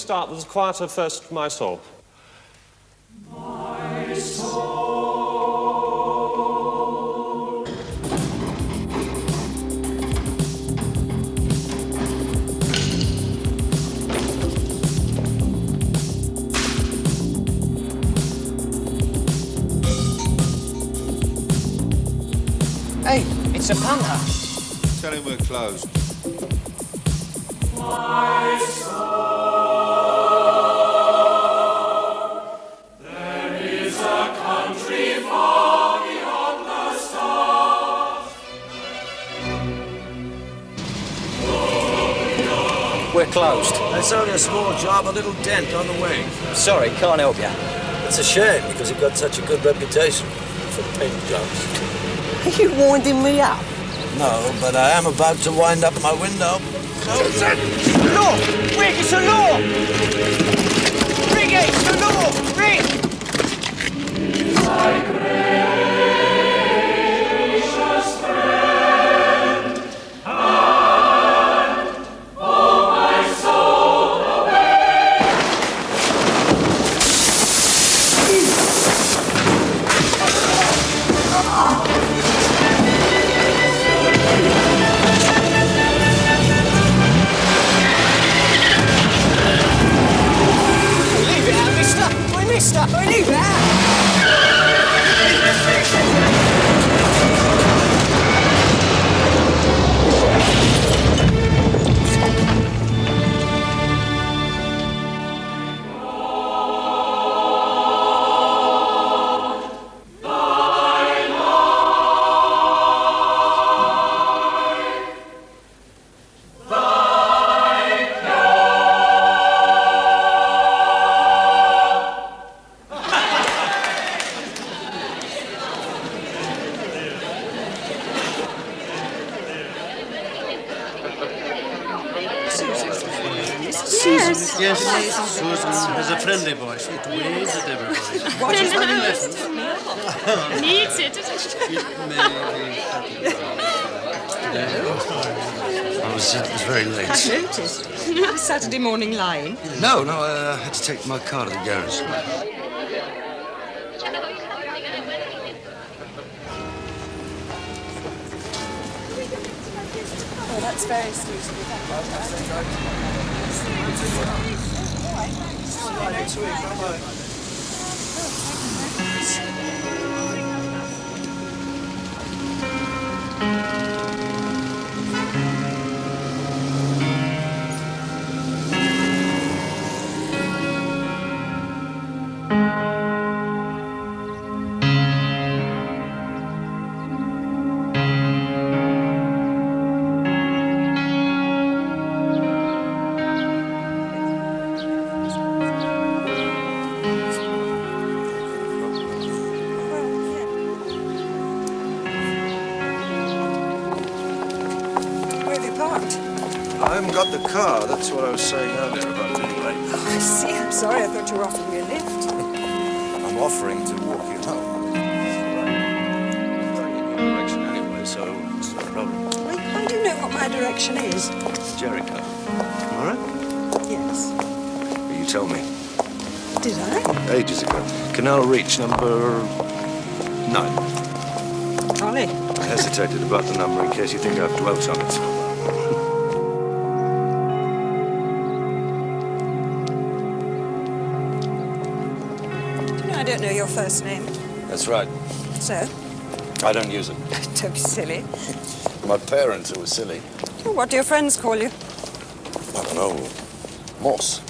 start with the quieter first, My Soul. My soul. Hey, it's a punter. Tell him we're closed. My soul. There is a country far beyond the stars. We're closed. It's only a small job, a little dent on the way. Sorry, can't help you. It's a shame, because it got such a good reputation for paint jobs. Are you winding me up? No, but I am about to wind up my window. Close it! Law! Rick, it's a law! Rick, it's the law! Rick! My gracious friend, and oh, my soul, away! Leave it out, mister! Mister! Leave it out! Yes, Susan has a friendly voice. It waves at everybody. What is running lessons? Needs it. It may be. It was very late. I noticed. Saturday morning line. No, I had to take my car to the garage. Oh, that's very sweet of you. Next week, bye-bye. I haven't got the car. That's what I was saying earlier about being late. Oh, I see. I'm sorry. I thought you were offering me a lift. I'm offering to walk you home. It's going in your direction anyway, so it's no problem. How do you know what my direction is? Jerico. All right? Yes. You tell me. Did I? Ages ago. Canal Reach, number 9. Golly. I hesitated about the number in case you think I've dwelt on it. I don't know your first name. That's right. So? I don't use it. Don't be silly. My parents who were silly. What do your friends call you? I don't know. Morse.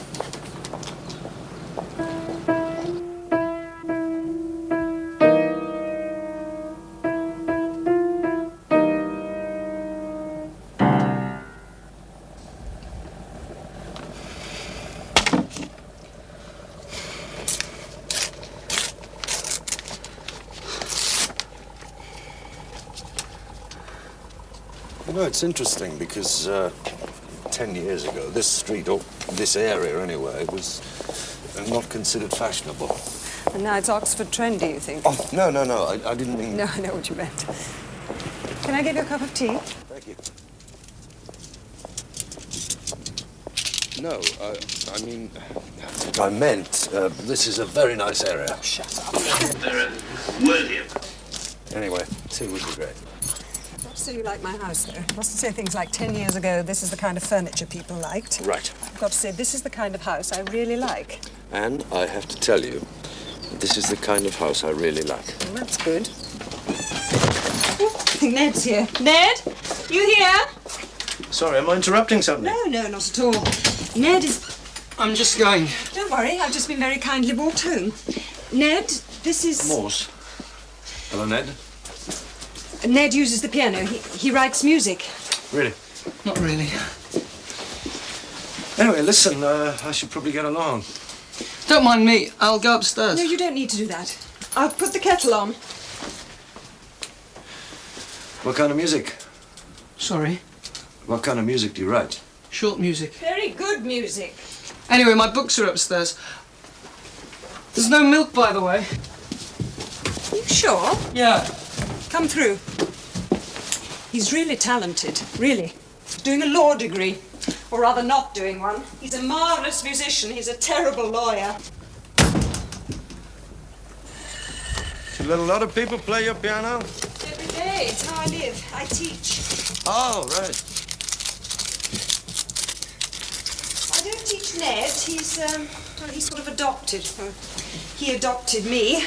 You know, it's interesting because 10 years ago, this street, or this area anyway, was not considered fashionable. And now it's Oxford trendy, you think? Oh, no, I didn't mean... No, I know what you meant. Can I give you a cup of tea? Thank you. No, I mean... I meant, this is a very nice area. Shut up. They're worthy of it. Anyway, 2 would be great. Not so you like my house, though. Mustn't say things like 10 years ago, this is the kind of furniture people liked. Right. I've got to say, this is the kind of house I really like. And I have to tell you, this is the kind of house I really like. Well, that's good. Oh, I think Ned's here. Ned? You here? Sorry, am I interrupting something? No, no, not at all. Ned is... I'm just going. Don't worry, I've just been very kindly walked home. Ned, this is... Morse. Hello, Ned. Ned uses the piano. He writes music. Really? Not really. Anyway, listen, I should probably get along. Don't mind me. I'll go upstairs. No, you don't need to do that. I'll put the kettle on. What kind of music? Sorry. What kind of music do you write? Short music. Very good music. Anyway, my books are upstairs. There's no milk, by the way. You sure? Yeah. Come through. He's really talented, really. Doing a law degree. Or rather not doing one. He's a marvellous musician. He's a terrible lawyer. Let a lot of people play your piano? Every day. It's how I live. I teach. Oh, right. I don't teach Ned. He's, well, he's sort of adopted. He adopted me.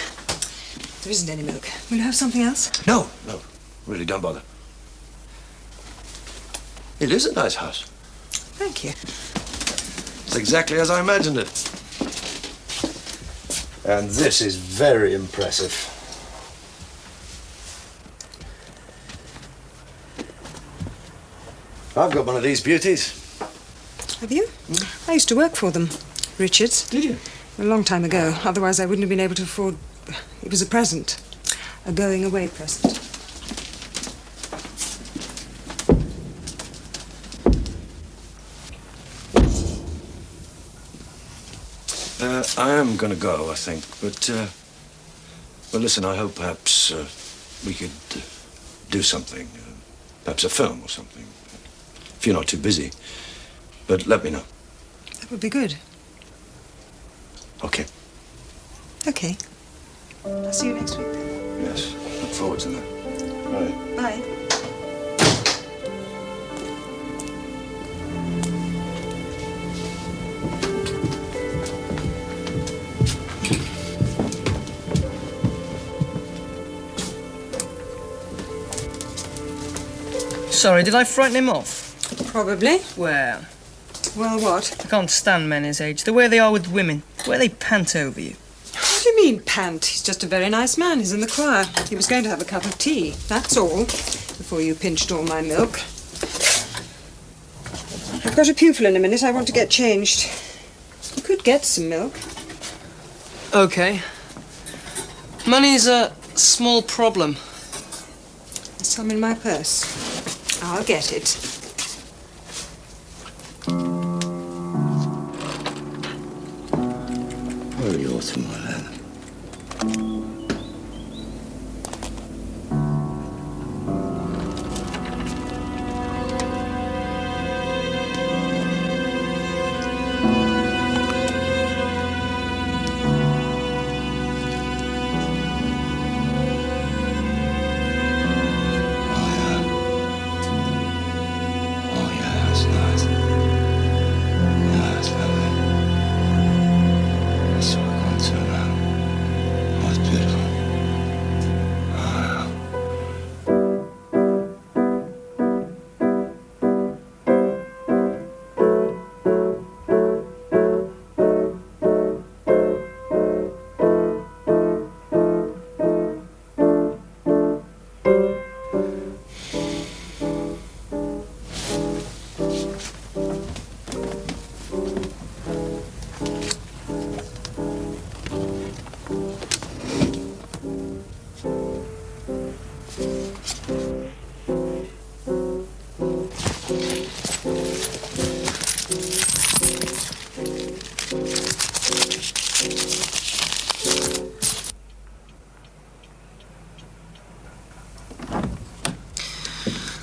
There isn't any milk. Will you have something else? No, no. Really, don't bother. It is a nice house. Thank you. It's exactly as I imagined it. And this is very impressive. I've got one of these beauties. Have you? I used to work for them. Richards. Did you? A long time ago. Otherwise, I wouldn't have been able to afford... It was a present. A going-away present. I am going to go, I think. But, well, listen, I hope perhaps we could do something. Perhaps a film or something. If you're not too busy. But let me know. That would be good. Okay. Okay. I'll see you next week then. Yes. Look forward to that. Bye. Bye. Sorry, did I frighten him off? Probably. Well, Well, what? I can't stand men his age. The way they are with women. The way they pant over you. What do you mean, pant? He's just a very nice man. He's in the choir. He was going to have a cup of tea. That's all. Before you pinched all my milk. I've got a pupil in a minute. I want to get changed. You could get some milk. Okay. Money's a small problem. There's some in my purse. I'll get it. Where are you to my lad?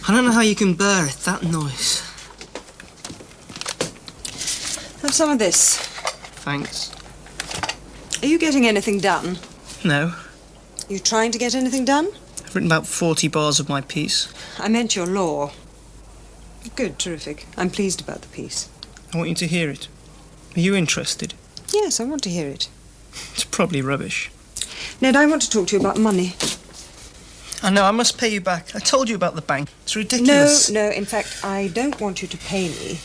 I don't know how you can bear it, that noise. some of this. Thanks. Are you getting anything done? No. Are you trying to get anything done? I've written about 40 bars of my piece. I meant your law. Good, terrific. I'm pleased about the piece. I want you to hear it. Are you interested? Yes, I want to hear it. It's probably rubbish. Ned, I want to talk to you about money. I know, I must pay you back. I told you about the bank. It's ridiculous. No, in fact, I don't want you to pay me.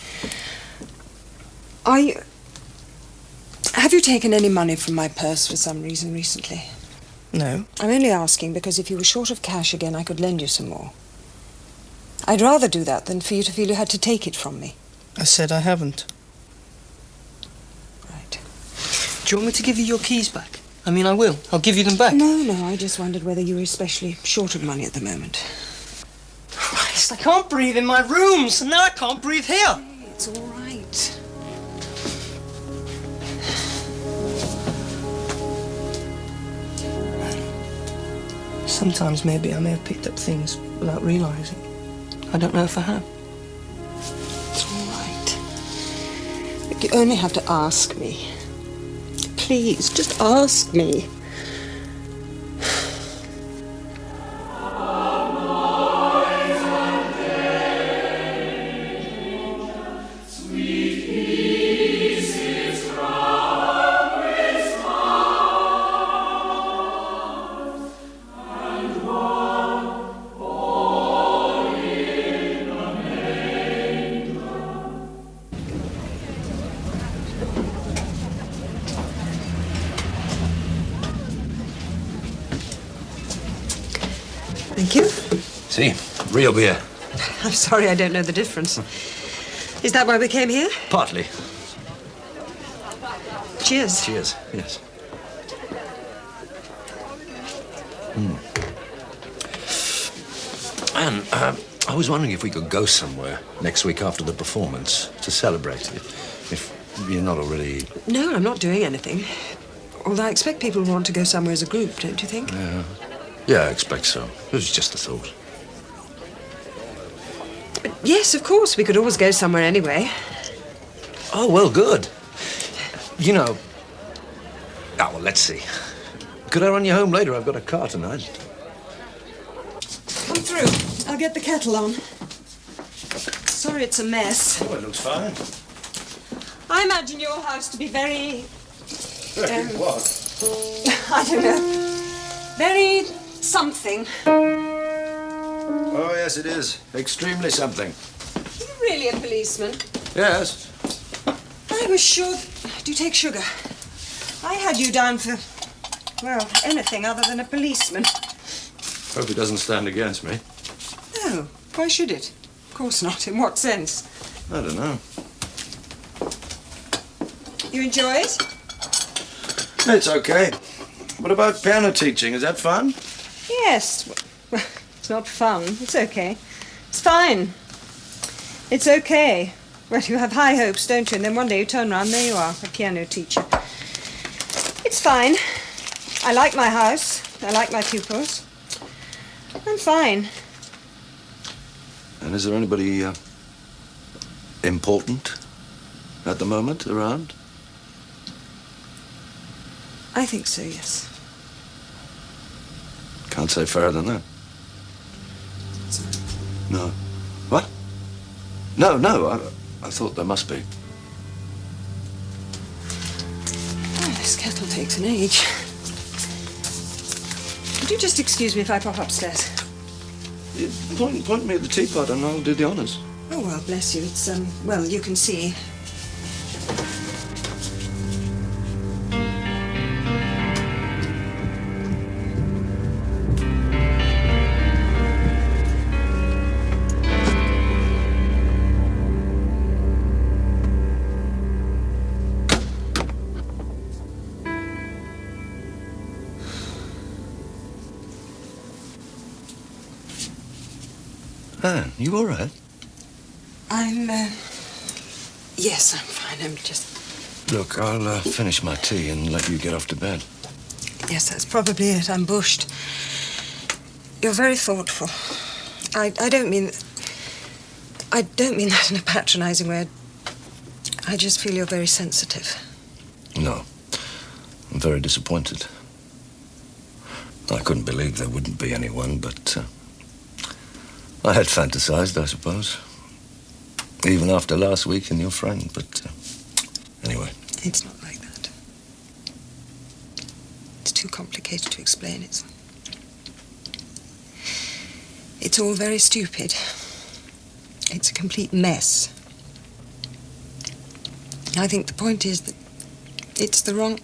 Have you taken any money from my purse for some reason recently? No. I'm only asking because if you were short of cash again, I could lend you some more. I'd rather do that than for you to feel you had to take it from me. I said I haven't. Right. Do you want me to give you your keys back? I mean, I will. I'll give you them back. No, I just wondered whether you were especially short of money at the moment. Christ, I can't breathe in my rooms, and now I can't breathe here. It's all right. Sometimes maybe I may have picked up things without realising. I don't know if I have. It's all right. Look, you only have to ask me. Please, just ask me. Thank you. See, real beer. I'm sorry, I don't know the difference. Is that why we came here? Partly. Cheers. Cheers, yes. Anne, I was wondering if we could go somewhere next week after the performance to celebrate it. If you're not already... No, I'm not doing anything. Although I expect people will want to go somewhere as a group, don't you think? Yeah, I expect so. It was just a thought. But yes, of course. We could always go somewhere anyway. Oh, well, good. You know... Oh, well, let's see. Could I run you home later? I've got a car tonight. Come through. I'll get the kettle on. Sorry it's a mess. Oh, it looks fine. I imagine your house to be very... What? I don't know. Very something. Oh, yes, it is. Extremely something. Are you really a policeman? Yes. I was sure... Do you take sugar? I had you down for, well, anything other than a policeman. Hope it doesn't stand against me. No. Why should it? Of course not. In what sense? I don't know. You enjoy it? It's okay. What about piano teaching? Is that fun? Yes. Well, it's not fun. It's okay. It's fine. It's okay. Well, you have high hopes, don't you? And then one day you turn around, there you are, a piano teacher. It's fine. I like my house. I like my pupils. I'm fine. And is there anybody important at the moment around? I think so, yes. Can't say fairer than that. No. What? No. I thought there must be. Oh, this kettle takes an age. Would you just excuse me if I pop upstairs? Point me at the teapot and I'll do the honours. Oh, well, bless you. It's, well, you can see. Anne, you all right? Yes, I'm fine. I'm just... Look, I'll finish my tea and let you get off to bed. Yes, that's probably it. I'm bushed. You're very thoughtful. I don't mean that in a patronizing way. I just feel you're very sensitive. No. I'm very disappointed. I couldn't believe there wouldn't be anyone, but I had fantasized, I suppose. Even after last week and your friend, but anyway. It's not like that. It's too complicated to explain. It's all very stupid. It's a complete mess. I think the point is that it's the wrong...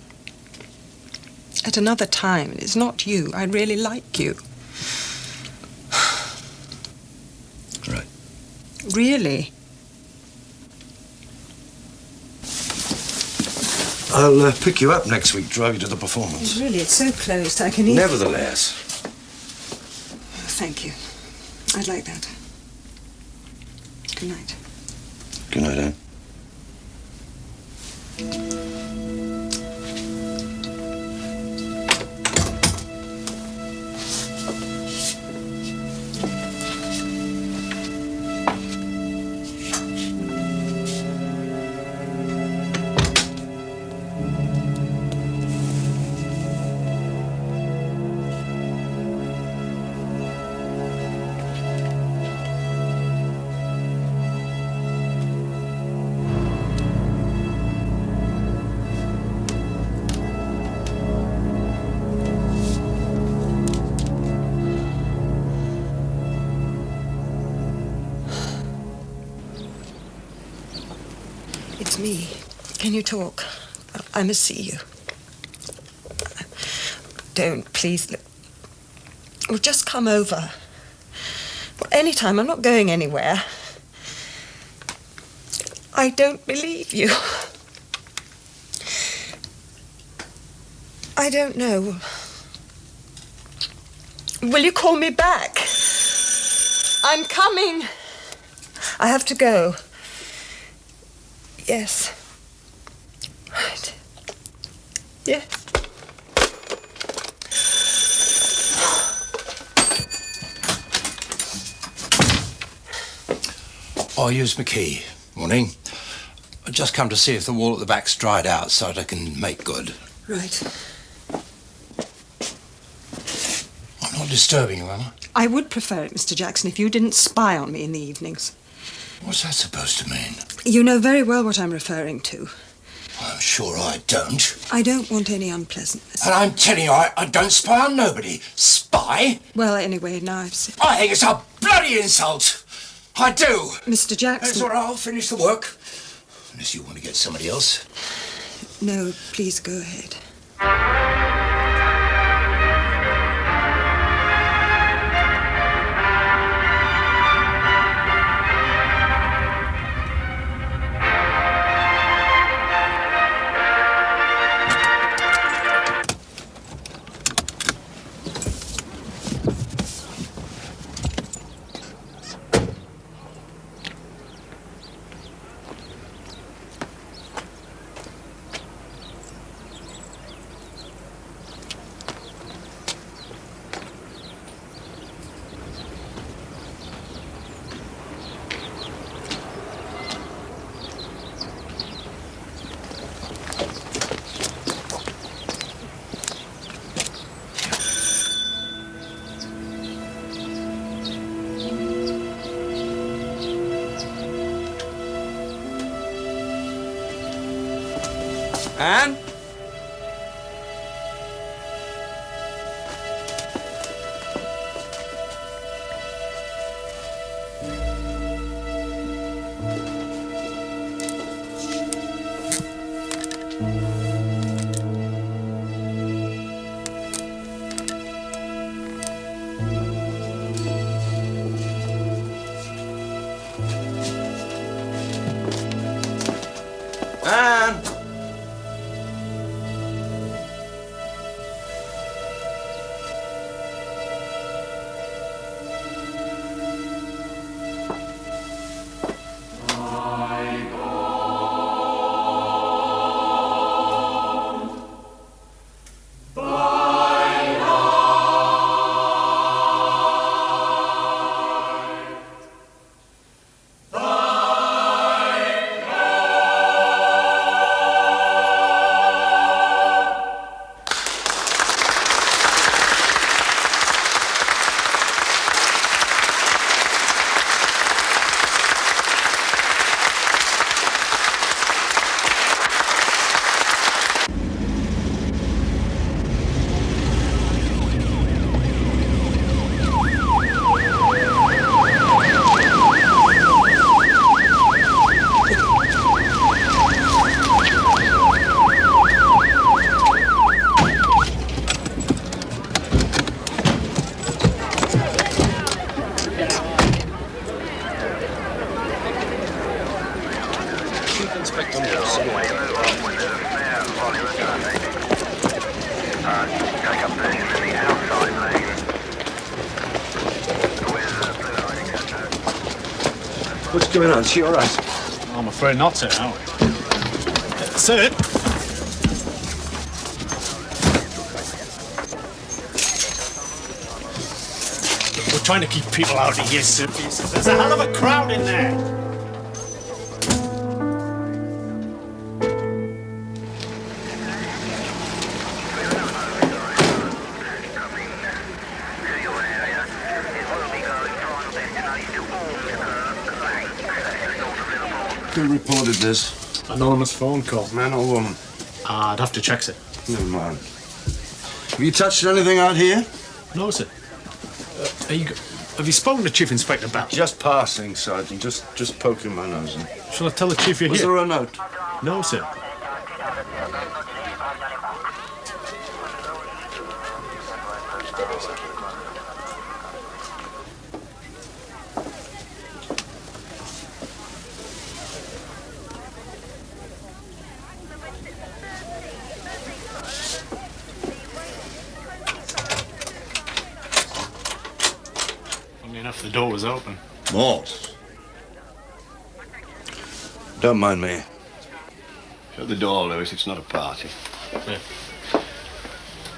At another time, it's not you. I really like you. Right. Really? I'll pick you up next week, drive you to the performance. Really, it's so close. I can eat... Nevertheless. Thank you. I'd like that. Good night. Good night, Anne. It's me. Can you talk? I must see you. Don't, please. Well, just come over. Well, anytime. I'm not going anywhere. I don't believe you. I don't know. Will you call me back? I'm coming. I have to go. Yes. Right. Yes. Oh, use my key. Morning. I've just come to see if the wall at the back's dried out so that I can make good. Right. I'm not disturbing you, am I? I would prefer it, Mr. Jackson, if you didn't spy on me in the evenings. What's that supposed to mean? You know very well what I'm referring to. I'm sure I don't. I don't want any unpleasantness. And I'm telling you, I don't spy on nobody. Spy? Well, anyway, now I've said... I think it's a bloody insult. I do. Mr. Jackson... That's all right, I'll finish the work. Unless you want to get somebody else. No, please go ahead. Anne? Anne? What's going on? Is she all right? I'm afraid not, sir, are we? Sir? We're trying to keep people out of here, sir. There's a hell of a crowd in there. Who reported this? Anonymous phone call. Man or woman? I'd have to check, sir. Never mind. Have you touched anything out here? No, sir. Have you spoken to Chief Inspector Bell? Just passing, Sergeant. Just poking my nose in. Shall I tell the Chief you're Was here? there a note? No, sir. Funny enough, the door was open. Morse. Don't mind me. Shut the door, Lewis. It's not a party. Yeah.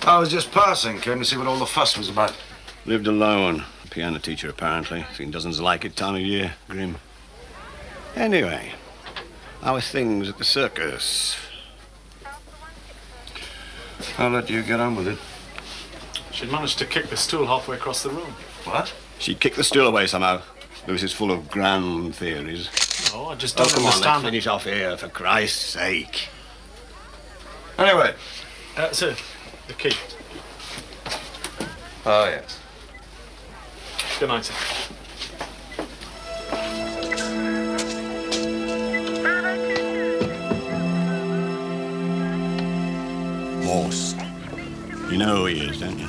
I was just passing. Came to see what all the fuss was about. Lived alone. Piano teacher, apparently. Seen dozens like it time of year. Grim. Anyway, how are things at the circus? I'll let you get on with it. She'd managed to kick the stool halfway across the room. What? She kicked the stool away somehow. Lewis is full of grand theories. Oh, I just Oh, don't come on, let's understand. finish off here, for Christ's sake. Anyway. Sir, the key. Oh, yes. Good night, sir. Morse. You know who he is, don't you?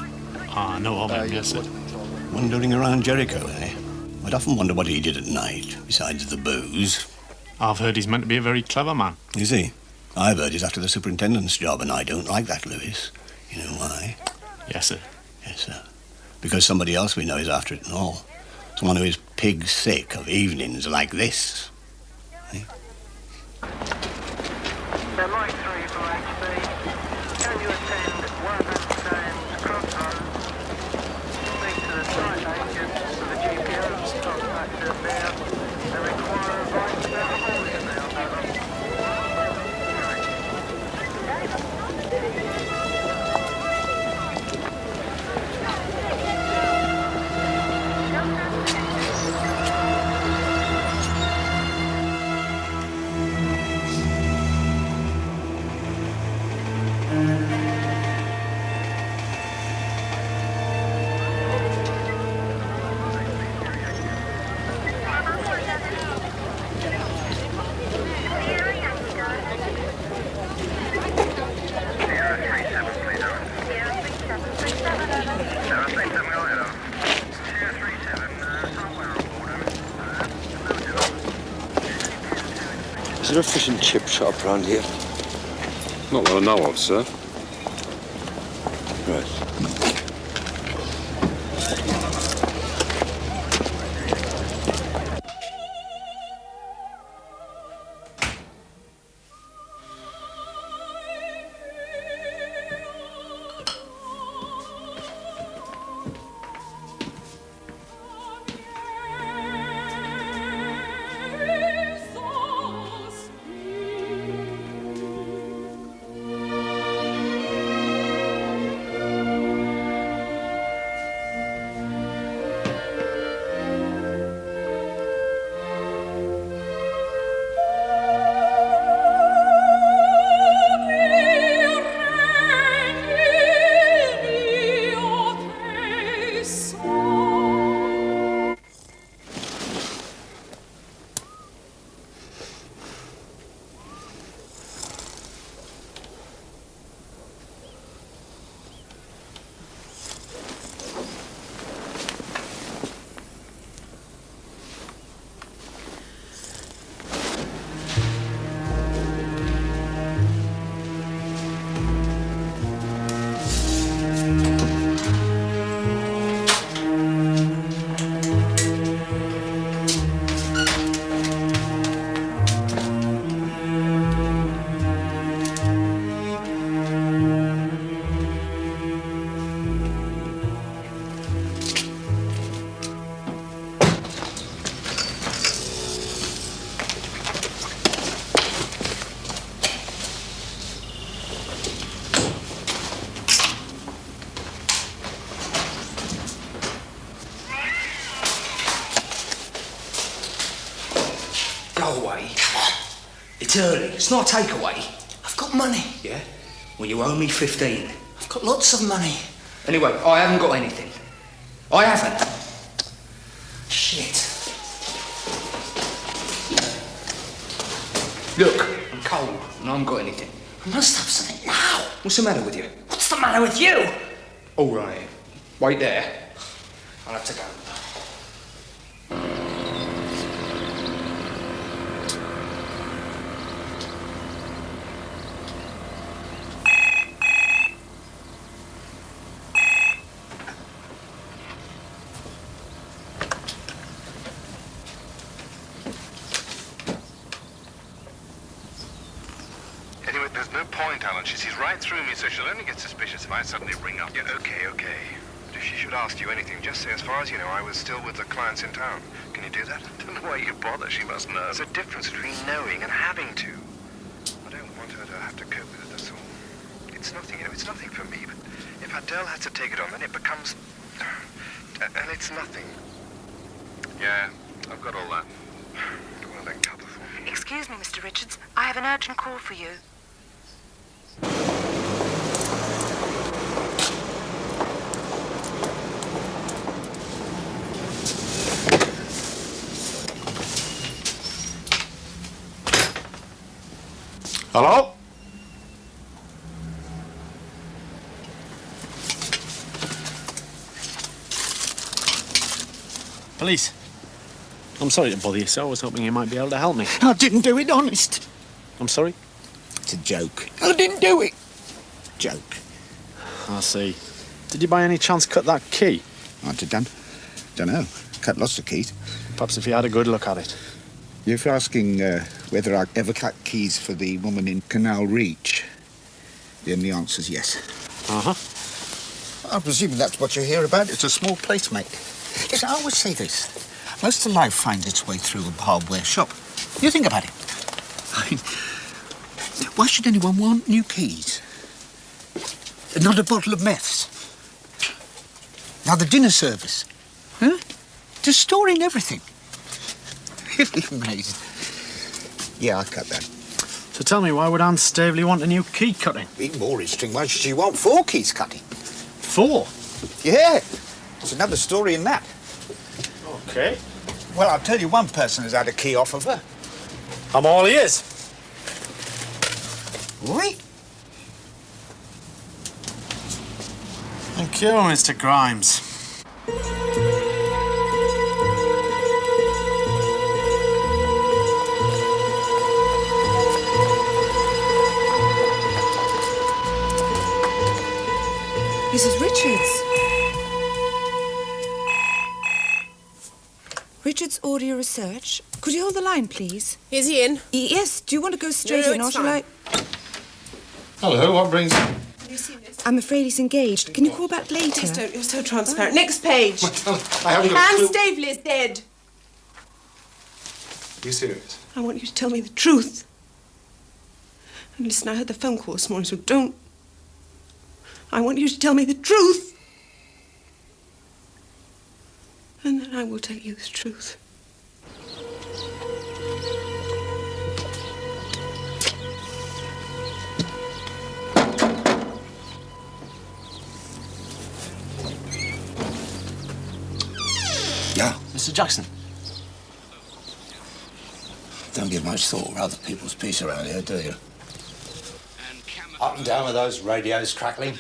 Ah, no, of him, yes, sir. Wandering around Jericho, eh? I'd often wonder what he did at night, besides the booze. I've heard he's meant to be a very clever man. Is he? I've heard he's after the superintendent's job, and I don't like that, Lewis. You know why? Yes, sir. Yes, sir. Because somebody else we know is after it and all. Someone who is pig sick of evenings like this. Eh? Mike 3 from HB. Can you attend one and Sands Crossroads? Speak to the site agent for the GPO's contact them there. They require advice about a holiday now. Is there a fish and chip shop around here? Not that I know of, sir. Right. go away. Come on. It's early. It's not a takeaway. I've got money. Yeah? Well, you owe me 15. I've got lots of money. Anyway, I haven't got anything. I haven't. Shit. Look, I'm cold and I haven't got anything. I must have something now. What's the matter with you? What's the matter with you? All right. Wait there. I'll have to go. Anyway, there's no point, Alan. She sees right through me, so she'll only get suspicious if I suddenly ring up. Yeah, okay. But if she should ask you anything, just say, as far as you know, I was still with the clients in town. Can you do that? I don't know why you bother. She must know. There's a difference between knowing and having to. I don't want her to have to cope with it, that's all. It's nothing, it's nothing for me, but if Adele has to take it on, then it becomes... And it's nothing. Yeah, I've got all that. Don't want to then cover for me. Excuse me, Mr. Richards. I have an urgent call for you. Hello? Police. I'm sorry to bother you, sir. I was hoping you might be able to help me. I didn't do it, honest. I'm sorry? It's a joke. I didn't do it. Joke. I see. Did you by any chance cut that key? Might have done. Don't know. Cut lots of keys. Perhaps if you had a good look at it. You're asking whether I ever cut keys for the woman in Canal Reach, then the answer's yes. Uh-huh. I presume that's what you hear about. It's a small place, mate. Yes, I always say this. Most of life finds its way through a hardware shop. You think about it. I mean, why should anyone want new keys? Not a bottle of meths. Now the dinner service. Huh? Just storing everything. Really amazing. Yeah, I cut that. So tell me, why would Anne Staveley want a new key cutting? Even more interesting, why should she want 4 keys cutting? 4? Yeah. There's another story in that. Okay. Well, I'll tell you, one person has had a key off of her. I'm all ears. Oui. Thank you, Mr. Grimes. Mrs. Richards. Richards Audio Research. Could you hold the line, please? Is he in? Yes. Do you want to go straight No, in, or it's shall I? fine. Hello, what brings... Have you seen this? I'm afraid he's engaged. Can you call back later? Please don't. You're so transparent. Next page. I haven't got a Anne clue. Staveley is dead. Are you serious? I want you to tell me the truth. And listen, I heard the phone call this morning, so don't. I want you to tell me the truth. And then I will tell you the truth. Yeah. Mr. Jackson. Don't give much thought to other people's peace around here, do you? Up and down with those radios crackling.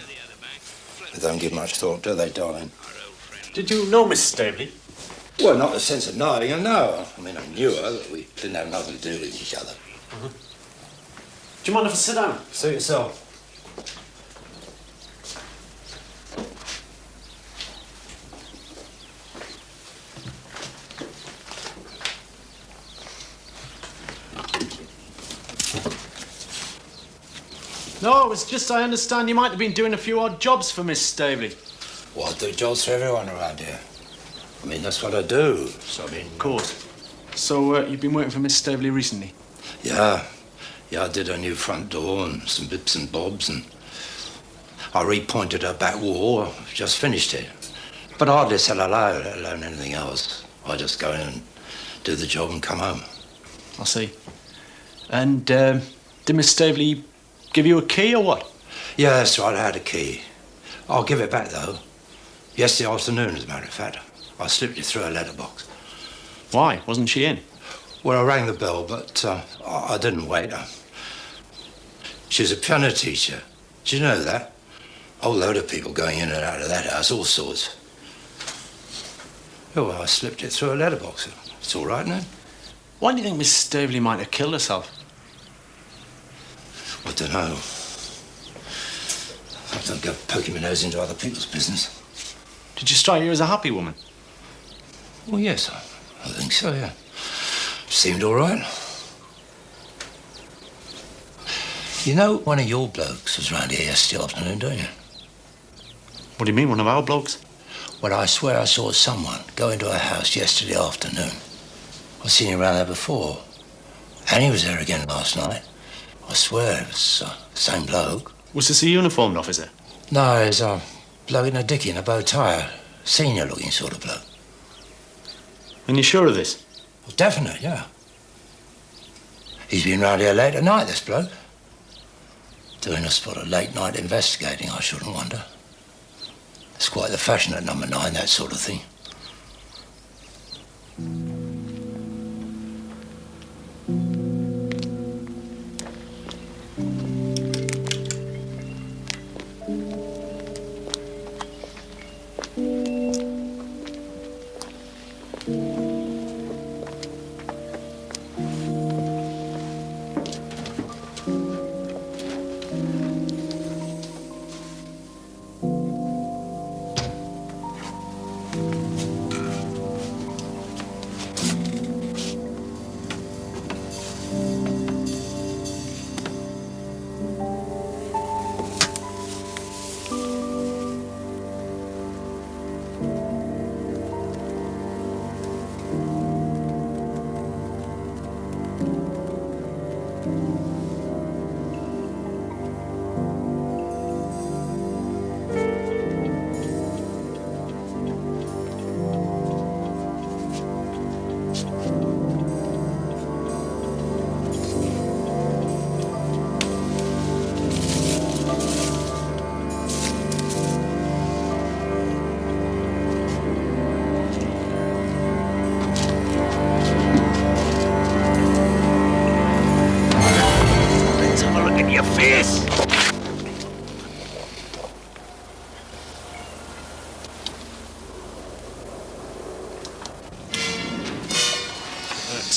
They don't give much thought, do they, darling? Did you know Miss Staveley? Well, not the sense of knowing her, no. I mean, I knew her, but we didn't have nothing to do with each other. Do you mind if I sit down? Suit yourself. No, it was just I understand you might have been doing a few odd jobs for Miss Staveley. Well, I do jobs for everyone around here. I mean, that's what I do. So, I mean... Of course. So, you've been working for Miss Staveley recently? Yeah. Yeah, I did her new front door and some bits and bobs, and I repointed her back wall. Just finished it. But I hardly said hello, let alone anything else. I just go in and do the job and come home. I see. And did Miss Staveley give you a key or what? Yeah, that's right, I had a key. I'll give it back, though. Yesterday afternoon, as a matter of fact. I slipped it through a letterbox. Why? Wasn't she in? Well, I rang the bell, but I didn't wait. She was a piano teacher. Did you know that? A whole load of people going in and out of that house, all sorts. Oh, well, I slipped it through a letterbox. It's all right now. Why do you think Miss Staveley might have killed herself? I don't know. I don't go poking my nose into other people's business. Did she strike you as a happy woman? Well, yes, I think so, yeah. Seemed all right. You know, one of your blokes was round here yesterday afternoon, don't you? What do you mean, one of our blokes? Well, I swear I saw someone go into a house yesterday afternoon. I've seen him around there before. And he was there again last night. I swear it was the same bloke. Was this a uniformed officer? No, it's a bloke in a dickie and a bow tie. Senior-looking sort of bloke. And you're sure of this? Well, definite, yeah. He's been round here late at night, this bloke. Doing a spot of late-night investigating, I shouldn't wonder. It's quite the fashion at number 9, that sort of thing.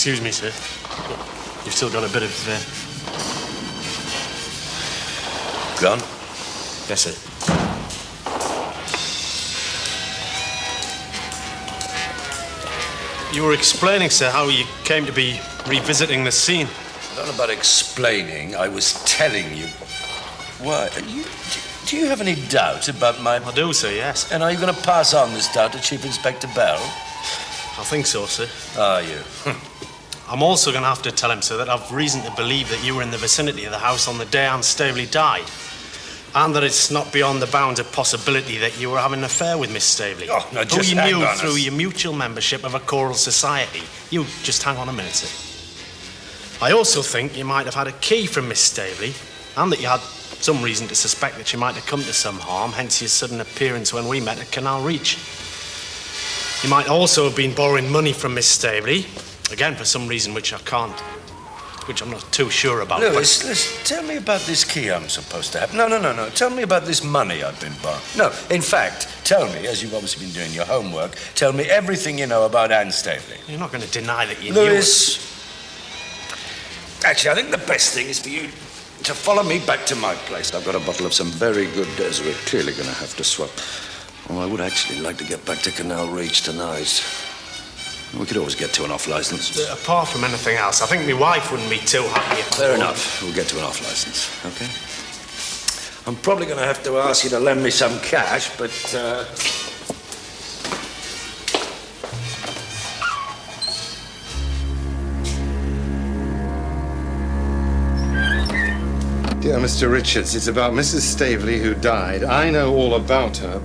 Excuse me, sir. You've still got a bit of... Gun? Yes, sir. You were explaining, sir, how you came to be revisiting the scene. I don't know about explaining. I was telling you. Why? Do you have any doubt about my... I do, sir, yes. And are you going to pass on this doubt to Chief Inspector Bell? I think so, sir. Are you? I'm also going to have to tell him, sir, that I've reason to believe that you were in the vicinity of the house on the day Anne Staveley died. And that it's not beyond the bounds of possibility that you were having an affair with Miss Staveley. Oh, no, just who you hang knew on through your mutual membership of a choral society. You just hang on a minute, sir. I also think you might have had a key from Miss Staveley, and that you had some reason to suspect that she might have come to some harm, hence your sudden appearance when we met at Canal Reach. You might also have been borrowing money from Miss Staveley, again for some reason which I'm not too sure about. Lewis, listen, tell me about this key I'm supposed to have. No. Tell me about this money I've been borrowing. No, in fact, tell me, as you've obviously been doing your homework, tell me everything you know about Anne Staveley. You're not going to deny that you Lewis, actually, I think the best thing is for you to follow me back to my place. I've got a bottle of some very good Des we're clearly going to have to swap. Well, I would actually like to get back to Canal Reach tonight. We could always get to an off-licence. Apart from anything else, I think my wife wouldn't be too happy if... Fair enough. We'll get to an off-licence, OK? I'm probably going to have to ask you to lend me some cash, but... Dear Mr. Richards, it's about Mrs. Staveley who died. I know all about her.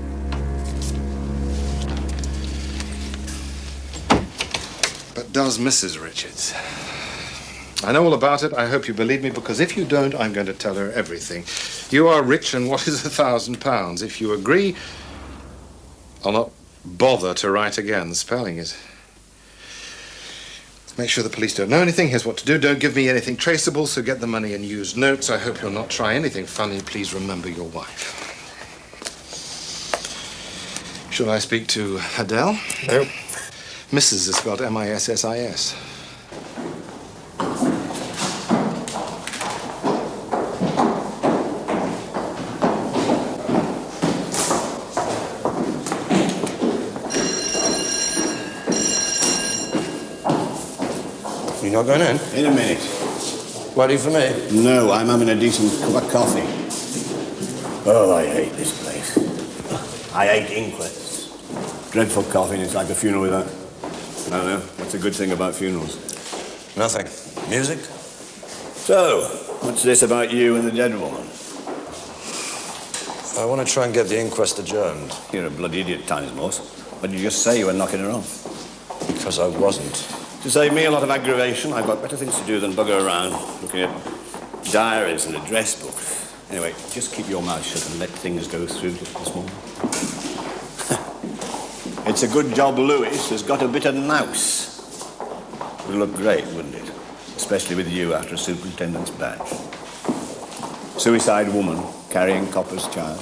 But does Mrs. Richards? I know all about it. I hope you believe me, because if you don't, I'm going to tell her everything. You are rich, and what is £1,000? If you agree, I'll not bother to write again. The spelling is... Make sure the police don't know anything. Here's what to do. Don't give me anything traceable, so get the money and use notes. I hope you'll not try anything funny. Please remember your wife. Should I speak to Adele? No. Mrs. is spelled M-I-S-S-I-S. You're not going in? In a minute. Ready for me? No, I'm having a decent cup of coffee. Oh, I hate this place. I hate inquests. Dreadful coffee, and it's like a funeral without... I don't know. What's a good thing about funerals? Nothing. Music? So, what's this about you and the dead woman? I want to try and get the inquest adjourned. You're a bloody idiot, Times Morse. Why did you just say you were knocking her off? Because I wasn't. To save me a lot of aggravation, I've got better things to do than bugger around looking at diaries and address books. Anyway, just keep your mouth shut and let things go through this morning. It's a good job Lewis has got a bit of nous. It would look great, wouldn't it? Especially with you after a superintendent's badge. Suicide woman carrying copper's child.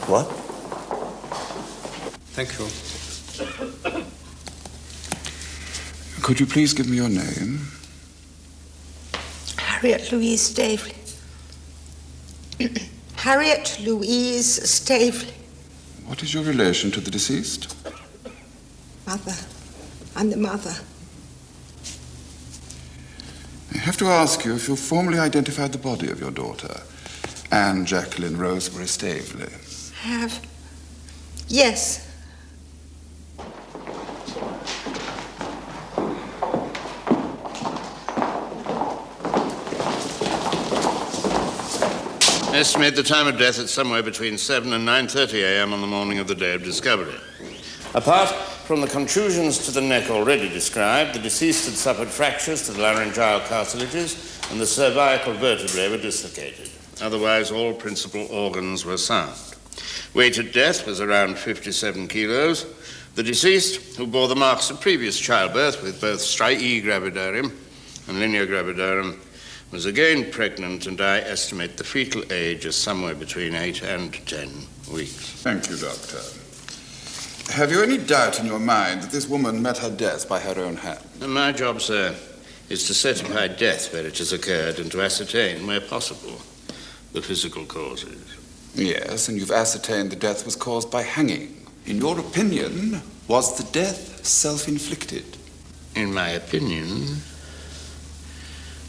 What? Thank you. Could you please give me your name? Harriet Louise Stavely. Harriet Louise Stavely. What is your relation to the deceased? Mother. I'm the mother. I have to ask you if you formally identified the body of your daughter, Anne Jacqueline Rosemary Stavely. Have. Yes. Estimate the time of death at somewhere between 7 and 9:30 a.m. on the morning of the day of discovery. Apart from the contusions to the neck already described, the deceased had suffered fractures to the laryngeal cartilages and the cervical vertebrae were dislocated. Otherwise, all principal organs were sound. Weight at death was around 57 kilos. The deceased, who bore the marks of previous childbirth with both striae gravidarum and linea gravidarum, was again pregnant, and I estimate the fetal age as somewhere between 8 and 10 weeks. Thank you, Doctor. Have you any doubt in your mind that this woman met her death by her own hand? My job, sir, is to certify death where it has occurred and to ascertain, where possible, the physical causes. Yes, and you've ascertained the death was caused by hanging. In your opinion, was the death self-inflicted? In my opinion,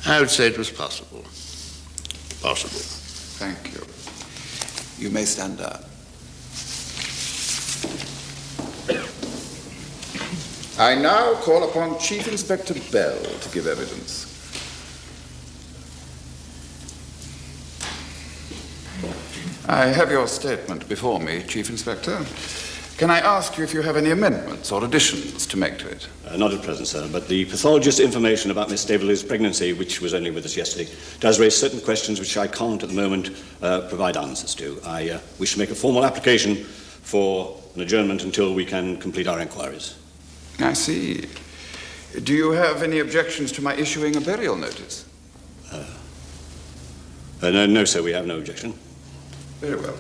I would say it was possible. Possible. Thank you. You may stand up. I now call upon Chief Inspector Bell to give evidence. I have your statement before me, Chief Inspector. Can I ask you if you have any amendments or additions to make to it? Not at present, sir, but the pathologist's information about Miss Stavely's pregnancy, which was only with us yesterday, does raise certain questions which I can't at the moment provide answers to. I wish to make a formal application for an adjournment until we can complete our inquiries. I see. Do you have any objections to my issuing a burial notice? No, sir, we have no objection. Very well.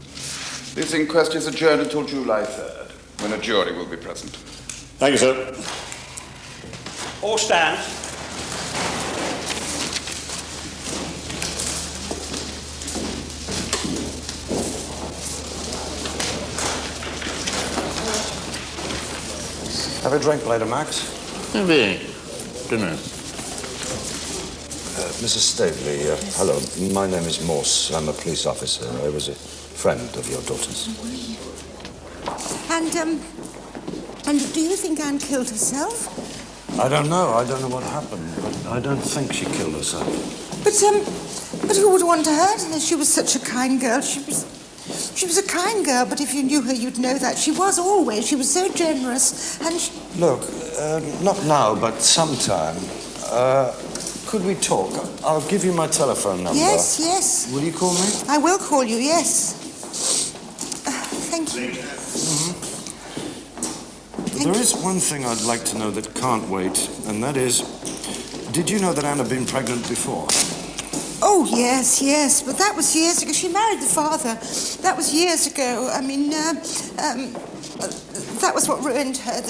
This inquest is adjourned until July 3rd, when a jury will be present. Thank you, sir. All stand. Have a drink later, Max? Maybe. Dinner. Mrs. Stavely, hello. My name is Morse. I'm a police officer. I was a friend of your daughter's. And do you think Anne killed herself? I don't know. I don't know what happened, but I don't think she killed herself. But who would want to hurt her? She was such a kind girl. She was a kind girl, but if you knew her, you'd know that. She was always. She was so generous, and she... Look, not now, but sometime. could we talk? I'll give you my telephone number. Yes, yes. Will you call me? I will call you, yes. Thank you. There is one thing I'd like to know that can't wait, and that is, did you know that Anne had been pregnant before? Oh, yes, yes, but that was years ago. She married the father. That was years ago. I mean, that was what ruined her,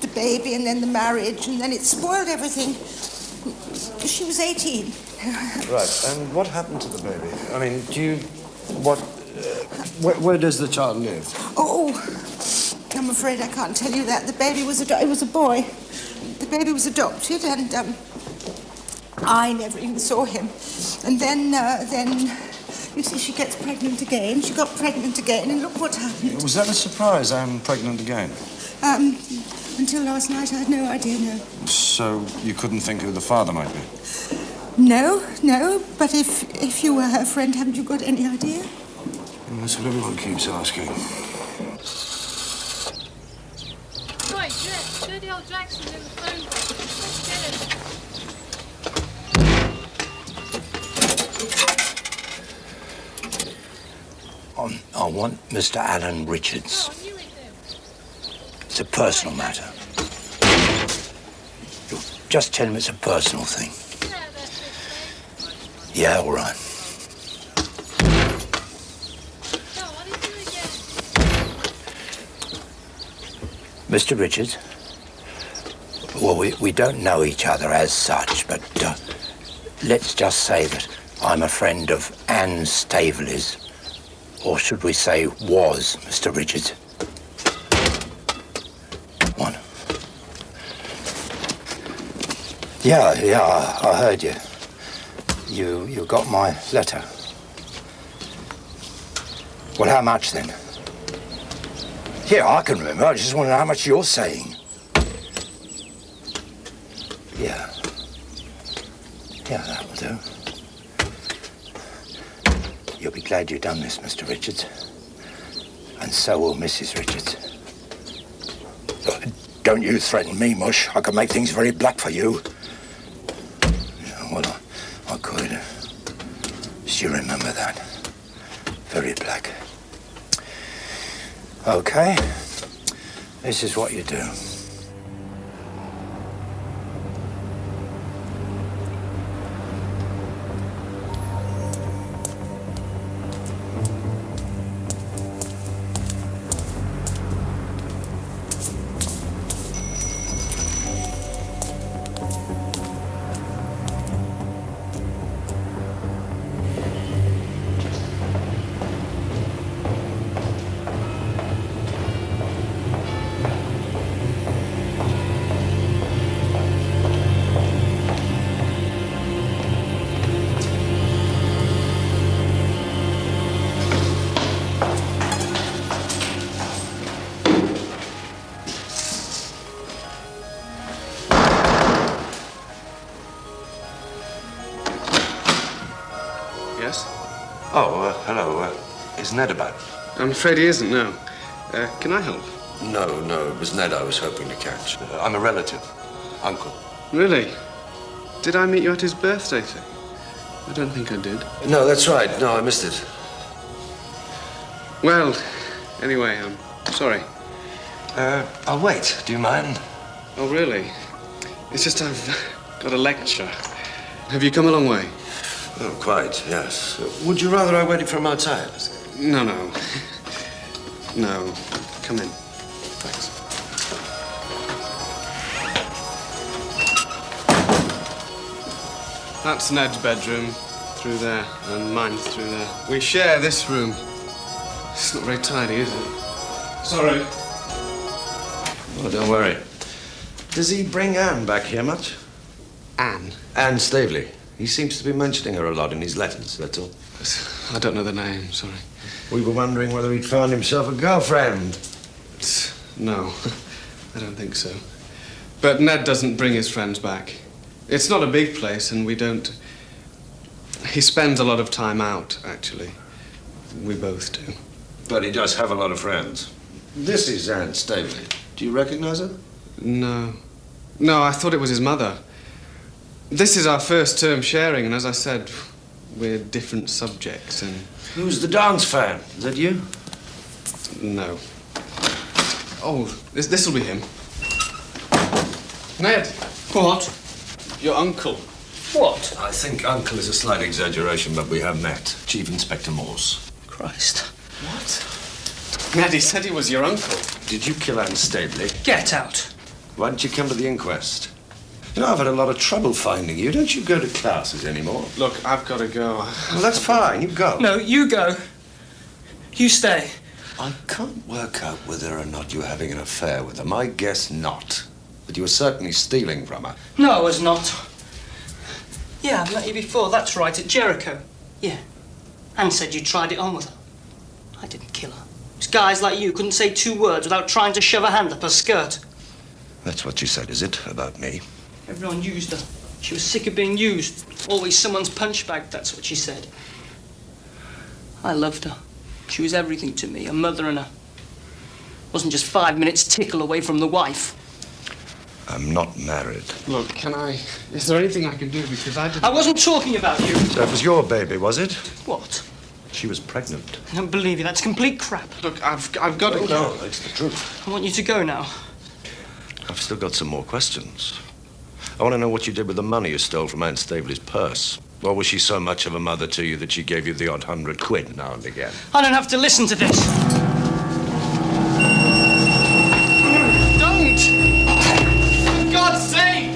the baby, and then the marriage, and then it spoiled everything. She was 18. Right, and what happened to the baby? I mean, where does the child live? Oh, I'm afraid I can't tell you that. The baby was it was a boy. The baby was adopted, and I never even saw him. And then, you see, she gets pregnant again. She got pregnant again, and look what happened. Was that a surprise, Anne pregnant again? Until last night, I had no idea, no. So you couldn't think who the father might be? No, but if you were her friend, haven't you got any idea? Well, that's what everyone keeps asking. Right, Jack, Dirty old Jackson's in the phone box. Let's get him. I want Mr. Alan Richards. It's a personal matter. Just tell him it's a personal thing. Yeah, all right. Mr. Richards? Well, we don't know each other as such, but let's just say that I'm a friend of Anne Staveley's. Or should we say was, Mr. Richards? One. Yeah, I heard you. You got my letter. Well, how much then? Yeah, I can remember. I just want to know how much you're saying. Yeah. Yeah, that will do. You'll be glad you've done this, Mr. Richards. And so will Mrs. Richards. Don't you threaten me, Mush. I could make things very black for you. Yeah, well, I could. Just you remember that. Very black. Okay. This is what you do. Yes? Oh, hello. Is Ned about? I'm afraid he isn't, no. Can I help? No, it was Ned I was hoping to catch. I'm a relative. Uncle. Really? Did I meet you at his birthday thing? I don't think I did. No, that's right. No, I missed it. Well, anyway, I'm sorry. I'll wait. Do you mind? Oh, really? It's just I've got a lecture. Have you come a long way? Oh, quite, yes. Would you rather I waited for him outside? No. No. Come in. Thanks. That's Ned's bedroom, through there, and mine's through there. We share this room. It's not very tidy, is it? Sorry. Oh, don't worry. Does he bring Anne back here much? Anne? Anne Staveley. He seems to be mentioning her a lot in his letters, that's all. I don't know the name, sorry. We were wondering whether he'd found himself a girlfriend. No, I don't think so. But Ned doesn't bring his friends back. It's not a big place, and we don't... He spends a lot of time out, actually. We both do. But he does have a lot of friends. This is Anne Staveley. Do you recognize her? No. No, I thought it was his mother. This is our first term sharing, and as I said, we're different subjects, and... Who's the dance fan? Is that you? No. Oh, this'll be him. Ned! What? Your uncle. What? I think uncle is a slight exaggeration, but we have met. Chief Inspector Morse. Christ. What? Ned, he said he was your uncle. Did you kill Anne Staveley? Get out. Why didn't you come to the inquest? You know, I've had a lot of trouble finding you. Don't you go to classes anymore? Look, I've got to go. Well, that's fine. You go. No, you go. You stay. I can't work out whether or not you're having an affair with her. I guess not. But you were certainly stealing from her. No, I was not. Yeah, I've met you before. That's right, at Jericho. Yeah. Anne said you tried it on with her. I didn't kill her. It was guys like you couldn't say 2 words without trying to shove a hand up her skirt. That's what she said, is it? About me? Everyone used her. She was sick of being used. Always someone's punch bag, that's what she said. I loved her. She was everything to me, a mother and a... Wasn't just 5 minutes tickle away from the wife. I'm not married. Look, can I... Is there anything I can do? Because I didn't... I wasn't talking about you. So it was your baby, was it? What? She was pregnant. I don't believe you. That's complete crap. Look, I've got to... No, that's the truth. I want you to go now. I've still got some more questions. I want to know what you did with the money you stole from Anne Staveley's purse. Or was she so much of a mother to you that she gave you the odd £100 now and again? I don't have to listen to this. Don't! For God's sake!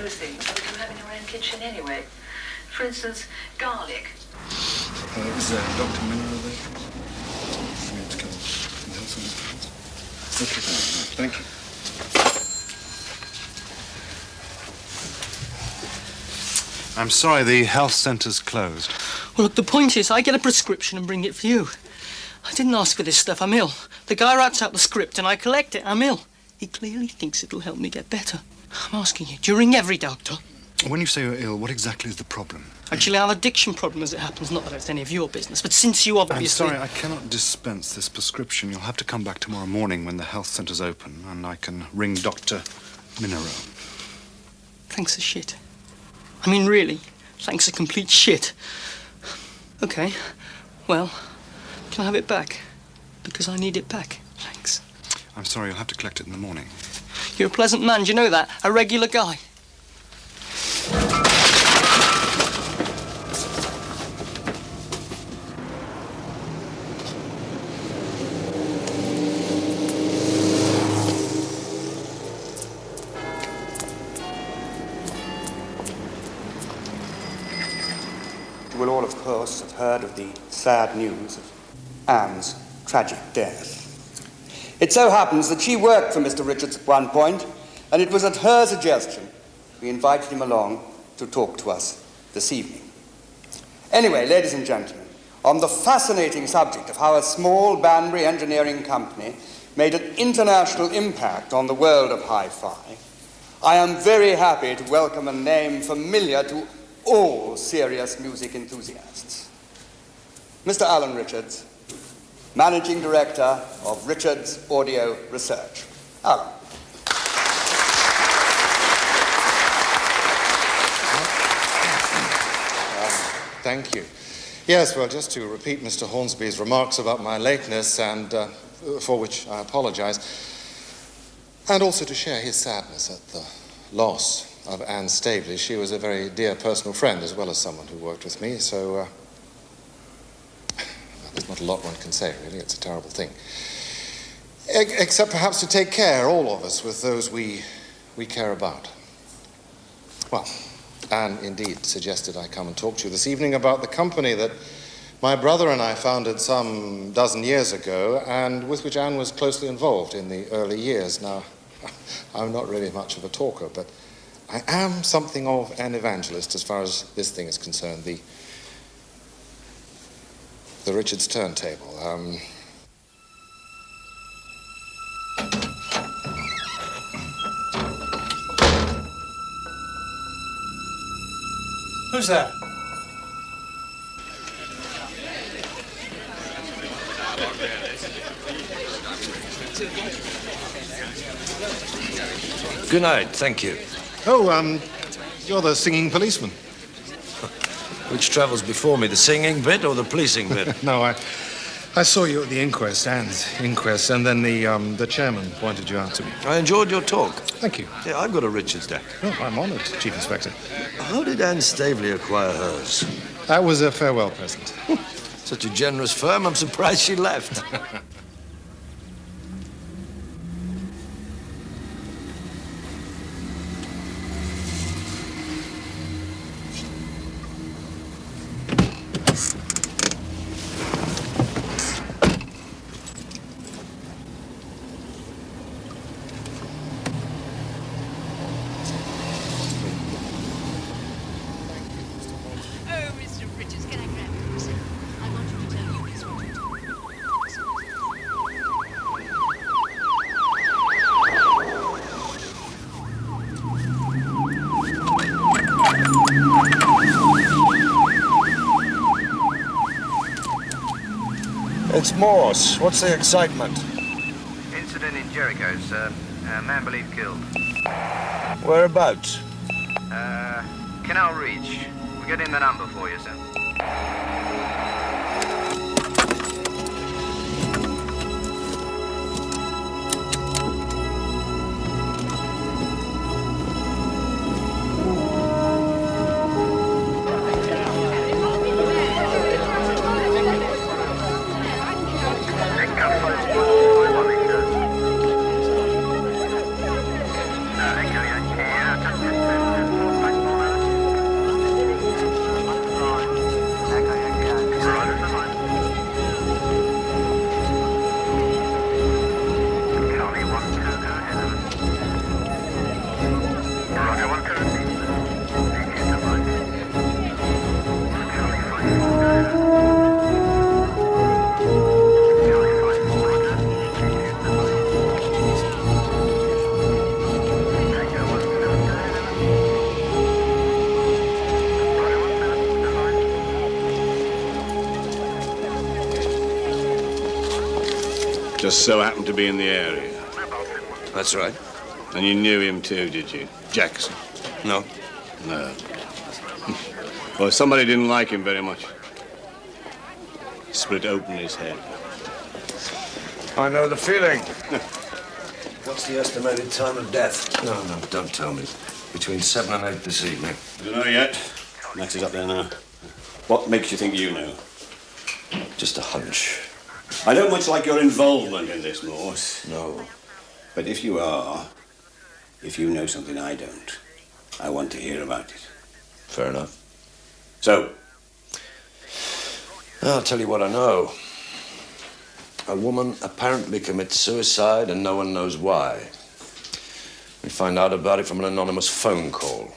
few things that you have in your own kitchen anyway. For instance, garlic. Is Dr. Mineral there? Okay, thank you. I'm sorry, the health centre's closed. Well, look, the point is, I get a prescription and bring it for you. I didn't ask for this stuff. I'm ill. The guy writes out the script and I collect it. I'm ill. He clearly thinks it'll help me get better. I'm asking you, do you ring every doctor? When you say you're ill, what exactly is the problem? Actually, I have an addiction problem as it happens. Not that it's any of your business, but since you obviously... I'm sorry, I cannot dispense this prescription. You'll have to come back tomorrow morning when the health centre's open, and I can ring Dr. Minero. Thanks a shit. I mean, really, thanks a complete shit. OK, well, can I have it back? Because I need it back. Thanks. I'm sorry, you'll have to collect it in the morning. You're a pleasant man, do you know that? A regular guy. You will all, of course, have heard of the sad news of Anne's tragic death. It so happens that she worked for Mr. Richards at one point, and it was at her suggestion we invited him along to talk to us this evening. Anyway, ladies and gentlemen, on the fascinating subject of how a small Banbury engineering company made an international impact on the world of hi-fi, I am very happy to welcome a name familiar to all serious music enthusiasts. Mr. Alan Richards, Managing Director of Richards Audio Research. Alan. Thank you. Yes, well, just to repeat Mr. Hornsby's remarks about my lateness, and for which I apologize, and also to share his sadness at the loss of Anne Staveley. She was a very dear personal friend as well as someone who worked with me, so there's not a lot one can say, really. It's a terrible thing. Except perhaps to take care, all of us, with those we care about. Well, Anne indeed suggested I come and talk to you this evening about the company that my brother and I founded some dozen years ago, and with which Anne was closely involved in the early years. Now, I'm not really much of a talker, but I am something of an evangelist as far as this thing is concerned, the Richards turntable. Who's that? Good night, thank you. Oh, you're the singing policeman. Which travels before me, the singing bit or the policing bit? No, I saw you at the inquest, Anne's inquest, and then the chairman pointed you out to me. I enjoyed your talk. Thank you. Yeah, I've got a Richards deck. Oh, I'm honoured, Chief Inspector. How did Anne Staveley acquire hers? That was a farewell present. Such a generous firm, I'm surprised she left. It's Morse. What's the excitement? Incident in Jericho, sir. Man believed killed. Whereabouts? Canal Reach. We're getting the number for you, sir. just so happened to be in the area. That's right. And you knew him too, did you? Jackson? No. No. Well, somebody didn't like him very much. Split open his head. I know the feeling. What's the estimated time of death? No, don't tell me. Between 7 and 8 this evening. I don't know yet. Max is up there now. What makes you think you know? Just a hunch. I don't much like your involvement in this, Morse. No. But if you are, if you know something I don't, I want to hear about it. Fair enough. So? I'll tell you what I know. A woman apparently commits suicide and no one knows why. We find out about it from an anonymous phone call.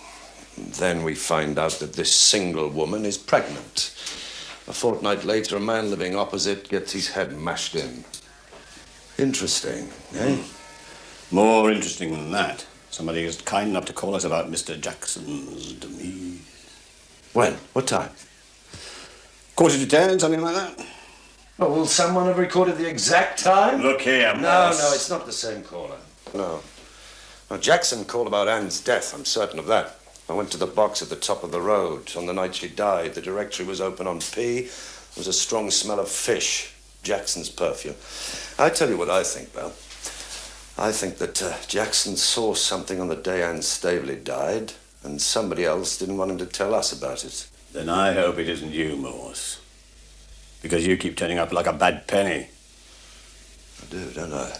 And then we find out that this single woman is pregnant. A fortnight later, a man living opposite gets his head mashed in. Interesting, eh? More interesting than that. Somebody is kind enough to call us about Mr. Jackson's demise. When? What time? 10:15, something like that. Oh, will someone have recorded the exact time? Look here, No, Morse. no, it's not the same caller. No. Well, Jackson called about Anne's death, I'm certain of that. I went to the box at the top of the road. On the night she died, the directory was open on P. There was a strong smell of fish. Jackson's perfume. I tell you what I think, Belle. I think that Jackson saw something on the day Anne Staveley died, and somebody else didn't want him to tell us about it. Then I hope it isn't you, Morse. Because you keep turning up like a bad penny. I do, don't I?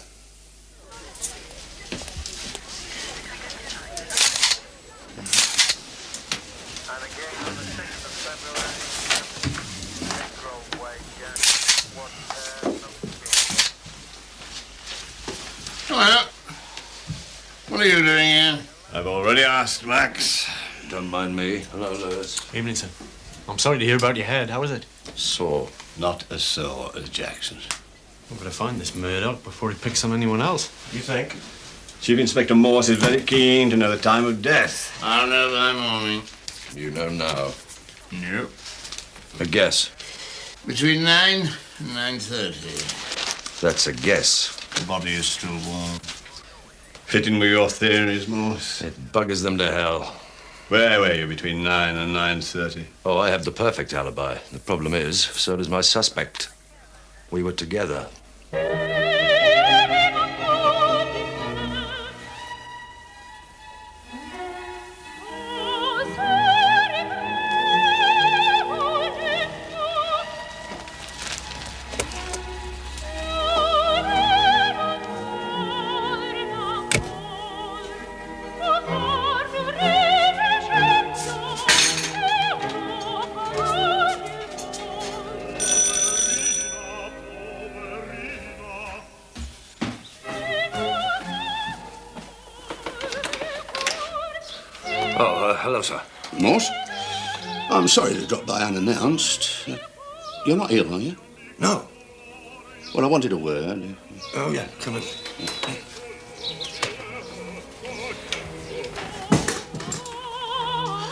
Well, what are you doing here? I've already asked Max. Don't mind me. Hello, Lewis. Evening, sir. I'm sorry to hear about your head. How is it? Sore. Not as sore as Jackson's. I'm going to find this Murdoch before he picks on anyone else. You think? Chief Inspector Morse is very keen to know the time of death. I'll know by morning. You know now. Nope. A guess. Between 9 and 9:30. That's a guess. The body is still warm. Fitting with your theories, Morse. It buggers them to hell. Where were you between 9 and 9:30? Oh, I have the perfect alibi. The problem is, so does my suspect. We were together. Hello, sir. Morse? I'm sorry to drop by unannounced. You're not ill, are you? No. Well, I wanted a word. Oh, yeah, come in.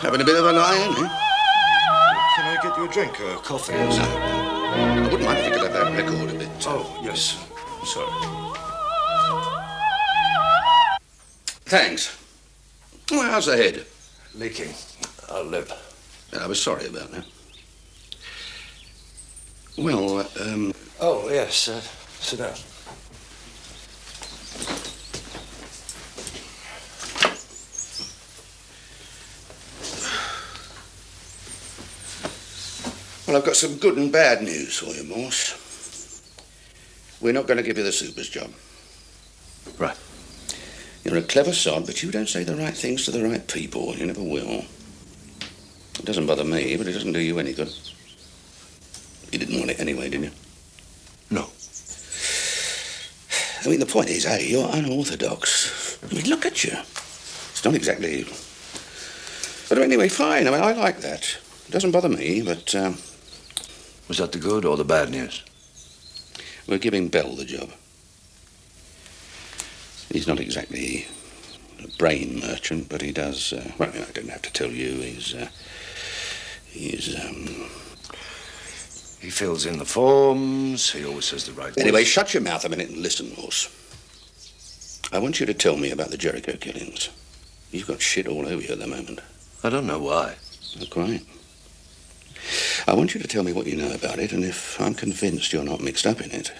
Having a bit of a lie-in, eh? Can I get you a drink, coffee? No. I wouldn't mind if you could have that record a bit. Oh, yes. Sorry. Thanks. Well, how's the head? Leaking. I'll live. I was sorry about that. Well, Oh, yes. Sit down. Well, I've got some good and bad news for you, Morse. We're not going to give you the super's job. Right. You're a clever sod, but you don't say the right things to the right people. You never will. It doesn't bother me, but it doesn't do you any good. You didn't want it anyway, didn't you? No. I mean, the point is, hey, you're unorthodox. I mean, look at you. It's not exactly... But anyway, fine. I mean, I like that. It doesn't bother me, but... Was that the good or the bad news? We're giving Bell the job. He's not exactly a brain merchant, but he does... well, I don't have to tell you, he's He fills in the forms. He always says the right words. Anyway, shut your mouth a minute and listen, Morse. I want you to tell me about the Jericho killings. You've got shit all over you at the moment. I don't know why. Not quite. I want you to tell me what you know about it, and if I'm convinced you're not mixed up in it,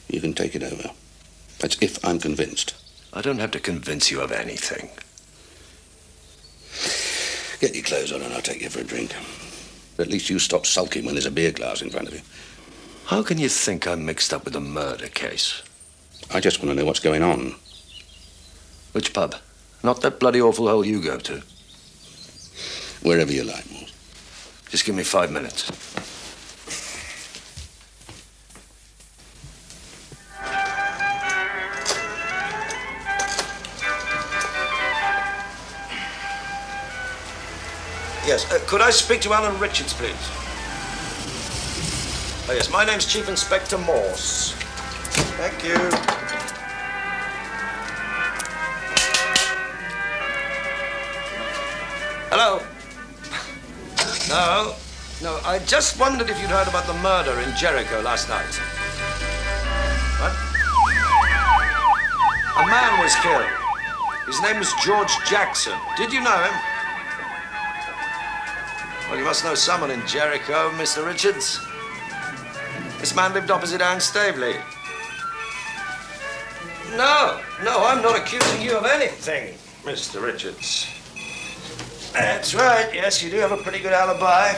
you can take it over. That's if I'm convinced. I don't have to convince you of anything. Get your clothes on and I'll take you for a drink. At least you stop sulking when there's a beer glass in front of you. How can you think I'm mixed up with a murder case? I just want to know what's going on. Which pub? Not that bloody awful hole you go to. Wherever you like, Morse. Just give me 5 minutes. Yes, could I speak to Alan Richards, please? Oh, yes, my name's Chief Inspector Morse. Thank you. Hello? No, I just wondered if you'd heard about the murder in Jericho last night. What? A man was killed. His name was George Jackson. Did you know him? Well, you must know someone in Jericho, Mr. Richards. This man lived opposite Anne Stavely. No, I'm not accusing you of anything, Mr. Richards. That's right, yes, you do have a pretty good alibi.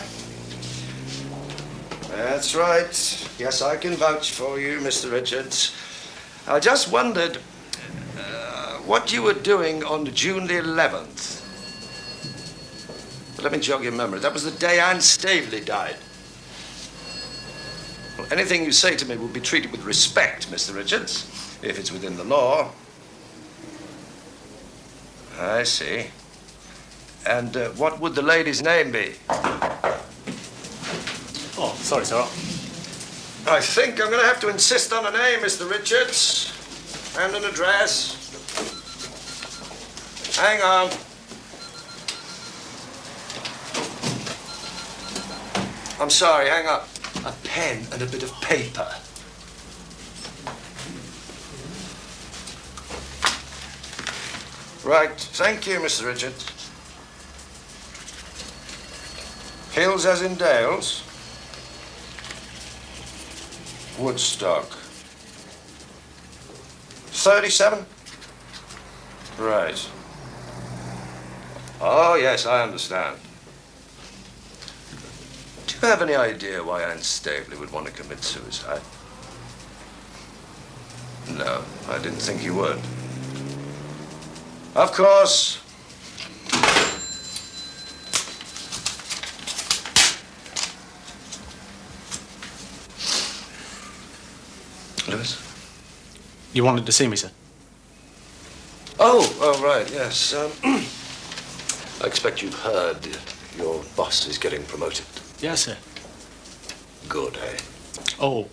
That's right. Yes, I can vouch for you, Mr. Richards. I just wondered what you were doing on June the 11th. Let me jog your memory. That was the day Anne Stavely died. Well, anything you say to me will be treated with respect, Mr. Richards, if it's within the law. I see. And what would the lady's name be? Oh, sorry, sir. I think I'm going to have to insist on a name, Mr. Richards, and an address. Hang on. I'm sorry, hang up. A pen and a bit of paper. Right, thank you, Mr. Richards. Hills as in Dales. Woodstock. 37? Right. Oh, yes, I understand. Do you have any idea why Anne Stavely would want to commit suicide? No, I didn't think you would. Of course. Lewis? You wanted to see me, sir? Oh, right, yes. I expect you've heard your boss is getting promoted. Yes, sir. Good, eh? Oh,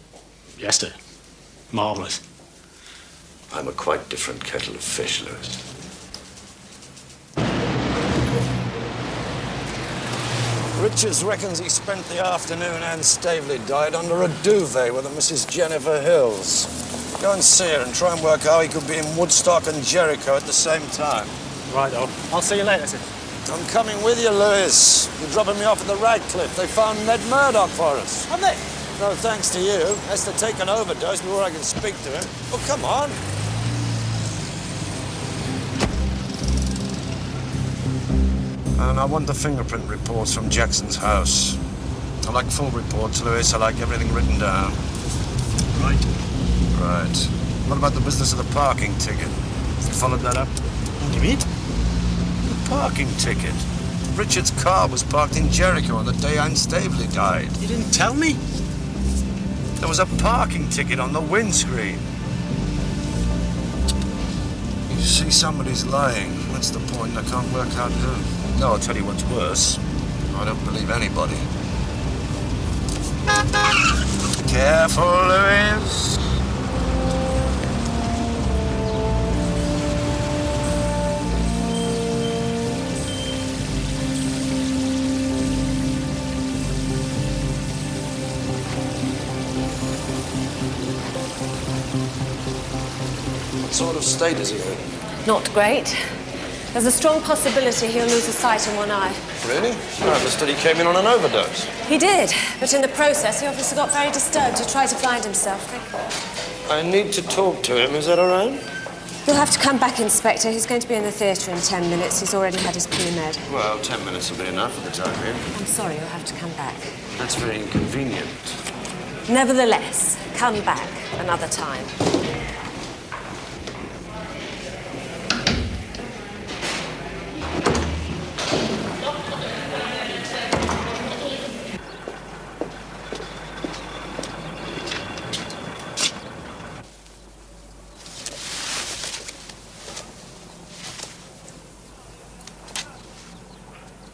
yes, sir. Marvellous. I'm a quite different kettle of fish, Lewis. Richards reckons he spent the afternoon Anne Stavely died under a duvet with a Mrs. Jennifer Hills. Go and see her and try and work how he could be in Woodstock and Jericho at the same time. Right, I'll see you later, sir. I'm coming with you, Lewis. You're dropping me off at the Radcliffe. They found Ned Murdoch for us. Have they? No thanks to you. Has to take an overdose before I can speak to him. Oh, come on. And I want the fingerprint reports from Jackson's house. I like full reports, Lewis. I like everything written down. Right. Right. What about the business of the parking ticket? You followed that up? What do you mean? The parking ticket. Richard's car was parked in Jericho on the day Anne Stavely died. You didn't tell me? There was a parking ticket on the windscreen. You see somebody's lying. That's the point. I can't work out who. No, I'll tell you what's worse. I don't believe anybody. Careful, Lewis. What sort of state is he in? Not great. There's a strong possibility he'll lose his sight in one eye. Really? I understood he came in on an overdose. He did, but in the process, he obviously got very disturbed. He tried to blind himself. I need to talk to him. Is that all right? You'll have to come back, Inspector. He's going to be in the theatre in 10 minutes. He's already had his pre-med. Well, 10 minutes will be enough for the time being. I'm sorry, you'll have to come back. That's very inconvenient. Nevertheless, come back another time.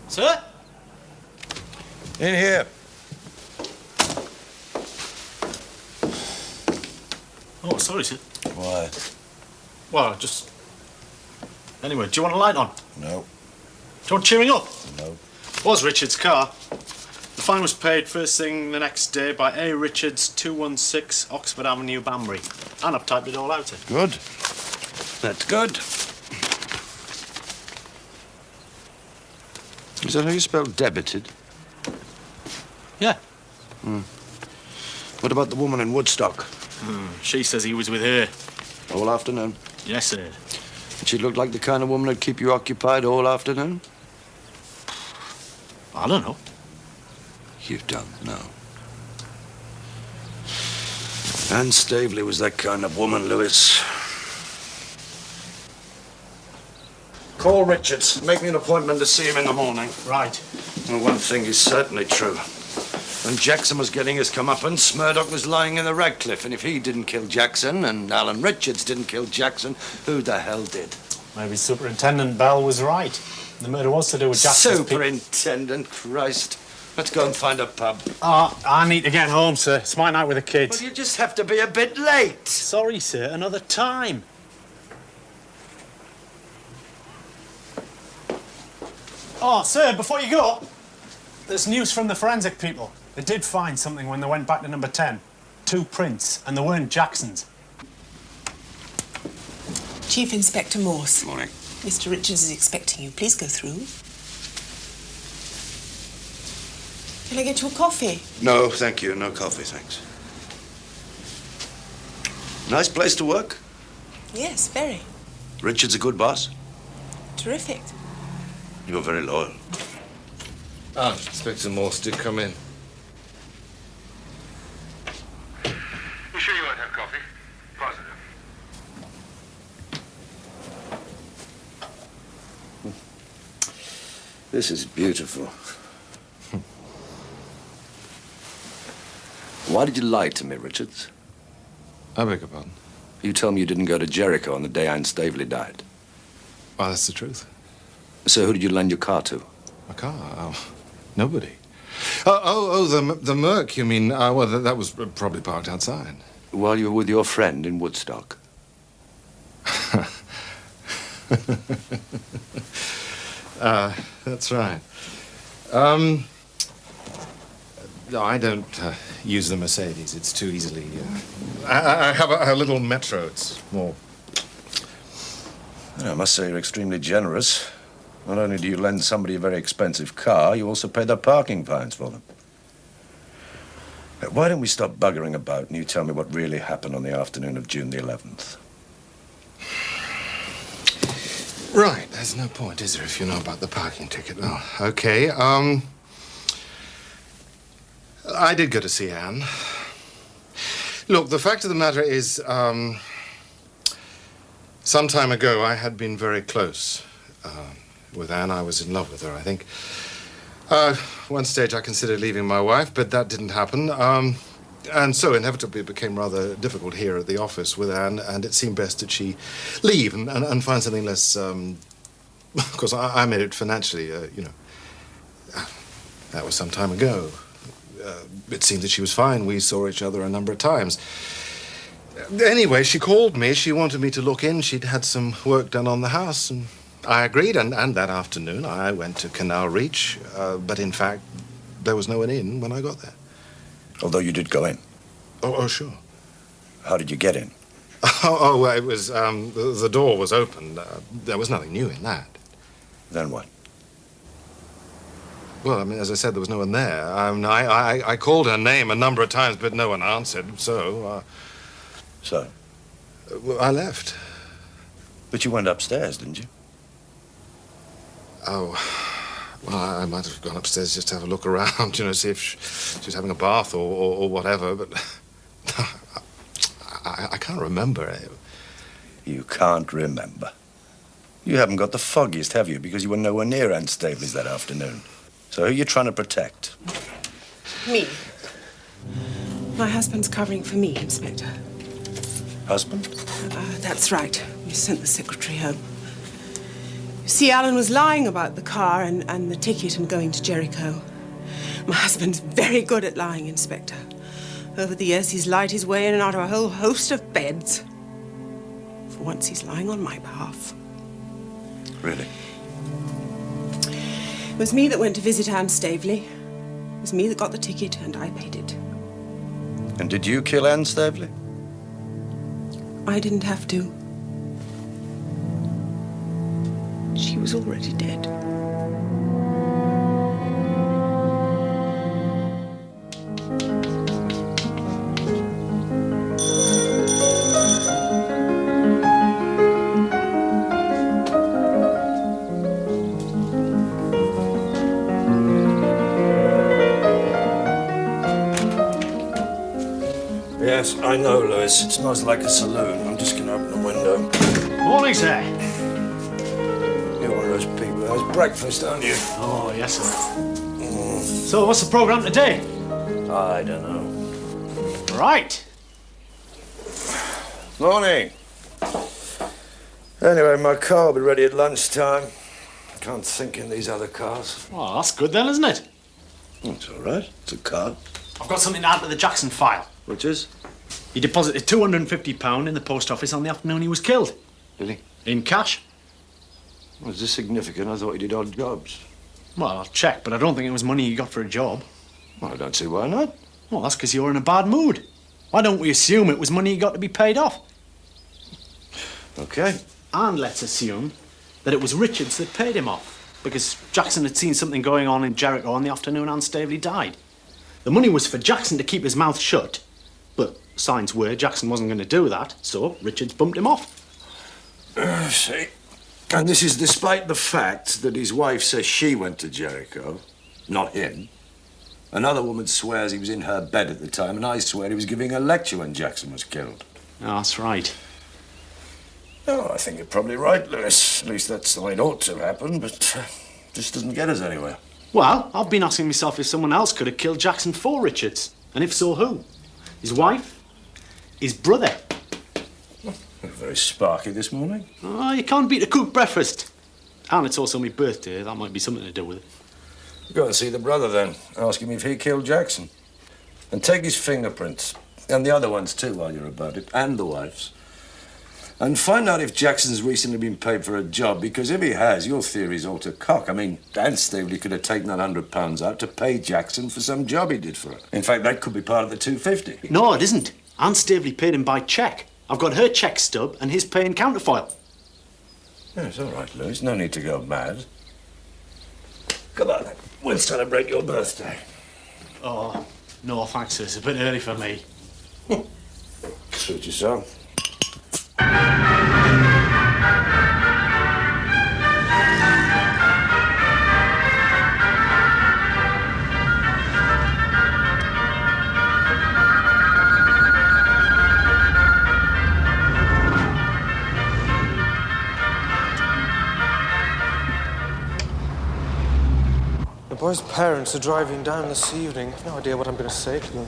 Sir? In here. Oh, sorry, sir. Why? Well, just... Anyway, do you want a light on? No. Do you want cheering up? No. Was Richard's car. The fine was paid first thing the next day by A. Richards, 216 Oxford Avenue, Banbury. And I've typed it all out, sir. Good. That's good. Is that how you spell debited? Yeah. What about the woman in Woodstock? She says he was with her. All afternoon? Yes, sir. And she looked like the kind of woman who'd keep you occupied all afternoon? I don't know. You don't know. Anne Stavely was that kind of woman, Lewis. Call Richards. Make me an appointment to see him in the morning. Right. Well, one thing is certainly true. When Jackson was getting his comeuppance, Murdoch was lying in the Radcliffe, and if he didn't kill Jackson and Alan Richards didn't kill Jackson, who the hell did? Maybe Superintendent Bell was right. The murder was to do with Jackson's... Superintendent, Christ. Let's go and find a pub. Oh, I need to get home, sir. It's my night with the kids. Well, you just have to be a bit late. Sorry, sir. Another time. Oh, sir, before you go, there's news from the forensic people. They did find something when they went back to number 10. 2 prints, and they weren't Jackson's. Chief Inspector Morse. Morning. Mr. Richards is expecting you. Please go through. Can I get you a coffee? No, thank you. No coffee, thanks. Nice place to work. Yes, very. Richard's a good boss. Terrific. You're very loyal. Ah, Inspector Morse did come in. You sure you won't have coffee? Positive. This is beautiful. Why did you lie to me, Richards? I beg your pardon? You tell me you didn't go to Jericho on the day Anne Stavely died. Well, that's the truth. So who did you lend your car to? A car? Oh, nobody. The Merc, you mean? Well, that was probably parked outside. While you were with your friend in Woodstock. That's right. No, I don't use the Mercedes. It's too easily... I have a little Metro. It's more... I must say you're extremely generous. Not only do you lend somebody a very expensive car, you also pay their parking fines for them. Why don't we stop buggering about and you tell me what really happened on the afternoon of June the 11th? Right, there's no point, is there, if you know about the parking ticket? Well, okay, I did go to see Anne. Look, the fact of the matter is, some time ago I had been very close with Anne. I was in love with her, I think. One stage I considered leaving my wife, but that didn't happen. And so inevitably it became rather difficult here at the office with Anne, and it seemed best that she leave and find something less... of course, I made it financially, you know. That was some time ago. It seemed that she was fine. We saw each other a number of times. Anyway, she called me. She wanted me to look in. She'd had some work done on the house, and I agreed. And that afternoon, I went to Canal Reach. But in fact, there was no one in when I got there. Although you did go in? Oh, sure. How did you get in? Well, it was, the door was open. There was nothing new in that. Then what? Well, I mean, as I said, there was no one there. I called her name a number of times, but no one answered, so... So? Well, I left. But you went upstairs, didn't you? Oh, well, I might have gone upstairs just to have a look around, you know, see if she was having a bath or whatever, but I can't remember. You can't remember? You haven't got the foggiest, have you? Because you were nowhere near Aunt Staveley's that afternoon. So who are you trying to protect? Me. My husband's covering for me, Inspector. Husband? That's right. We sent the secretary home. You see, Alan was lying about the car and the ticket and going to Jericho. My husband's very good at lying, Inspector. Over the years, he's lied his way in and out of a whole host of beds. For once, he's lying on my behalf. Really? It was me that went to visit Anne Staveley. It was me that got the ticket, and I paid it. And did you kill Anne Staveley? I didn't have to. She was already dead. Yes, I know, Lewis. It smells like a saloon. I'm just going to open the window. Morning, sir. You're one of those people who has breakfast, aren't you? Oh, yes, sir. So, what's the program today? I don't know. Right. Morning. Anyway, my car will be ready at lunchtime. Can't think in these other cars. Well, that's good then, isn't it? It's all right. It's a car. I've got something to add to the Jackson file. Which is? He deposited £250 in the post office on the afternoon he was killed. Did he? In cash. Was this significant? I thought he did odd jobs. Well, I'll check, but I don't think it was money he got for a job. Well, I don't see why not. Well, that's because you're in a bad mood. Why don't we assume it was money he got to be paid off? Okay. And let's assume that it was Richards that paid him off, because Jackson had seen something going on in Jericho on the afternoon Anne Staveley died. The money was for Jackson to keep his mouth shut, but signs were Jackson wasn't going to do that, so Richards bumped him off. See? And this is despite the fact that his wife says she went to Jericho, not him. Another woman swears he was in her bed at the time, and I swear he was giving a lecture when Jackson was killed. Oh, that's right. Oh, I think you're probably right, Lewis. At least that's the way it ought to happen, but just doesn't get us anywhere. Well, I've been asking myself if someone else could have killed Jackson for Richards. And if so, who? His wife? His brother? You're very sparky this morning. Oh, you can't beat a cooked breakfast. And it's also my birthday. That might be something to do with it. Go and see the brother, then. Ask him if he killed Jackson. And take his fingerprints. And the other ones, too, while you're about it. And the wife's. And find out if Jackson's recently been paid for a job, because if he has, your theory's all to cock. I mean, Aunt Staveley could have taken that £100 out to pay Jackson for some job he did for her. In fact, that could be part of the £250. No, it isn't. Anne Staveley paid him by cheque. I've got her cheque stub and his pay in counterfoil. Yeah, it's all right, Lewis. No need to go mad. Come on, then. We'll celebrate your birthday. Oh, no, thanks, sir. It's a bit early for me. Suit yourself. The boys' parents are driving down this evening. I've no idea what I'm going to say to them.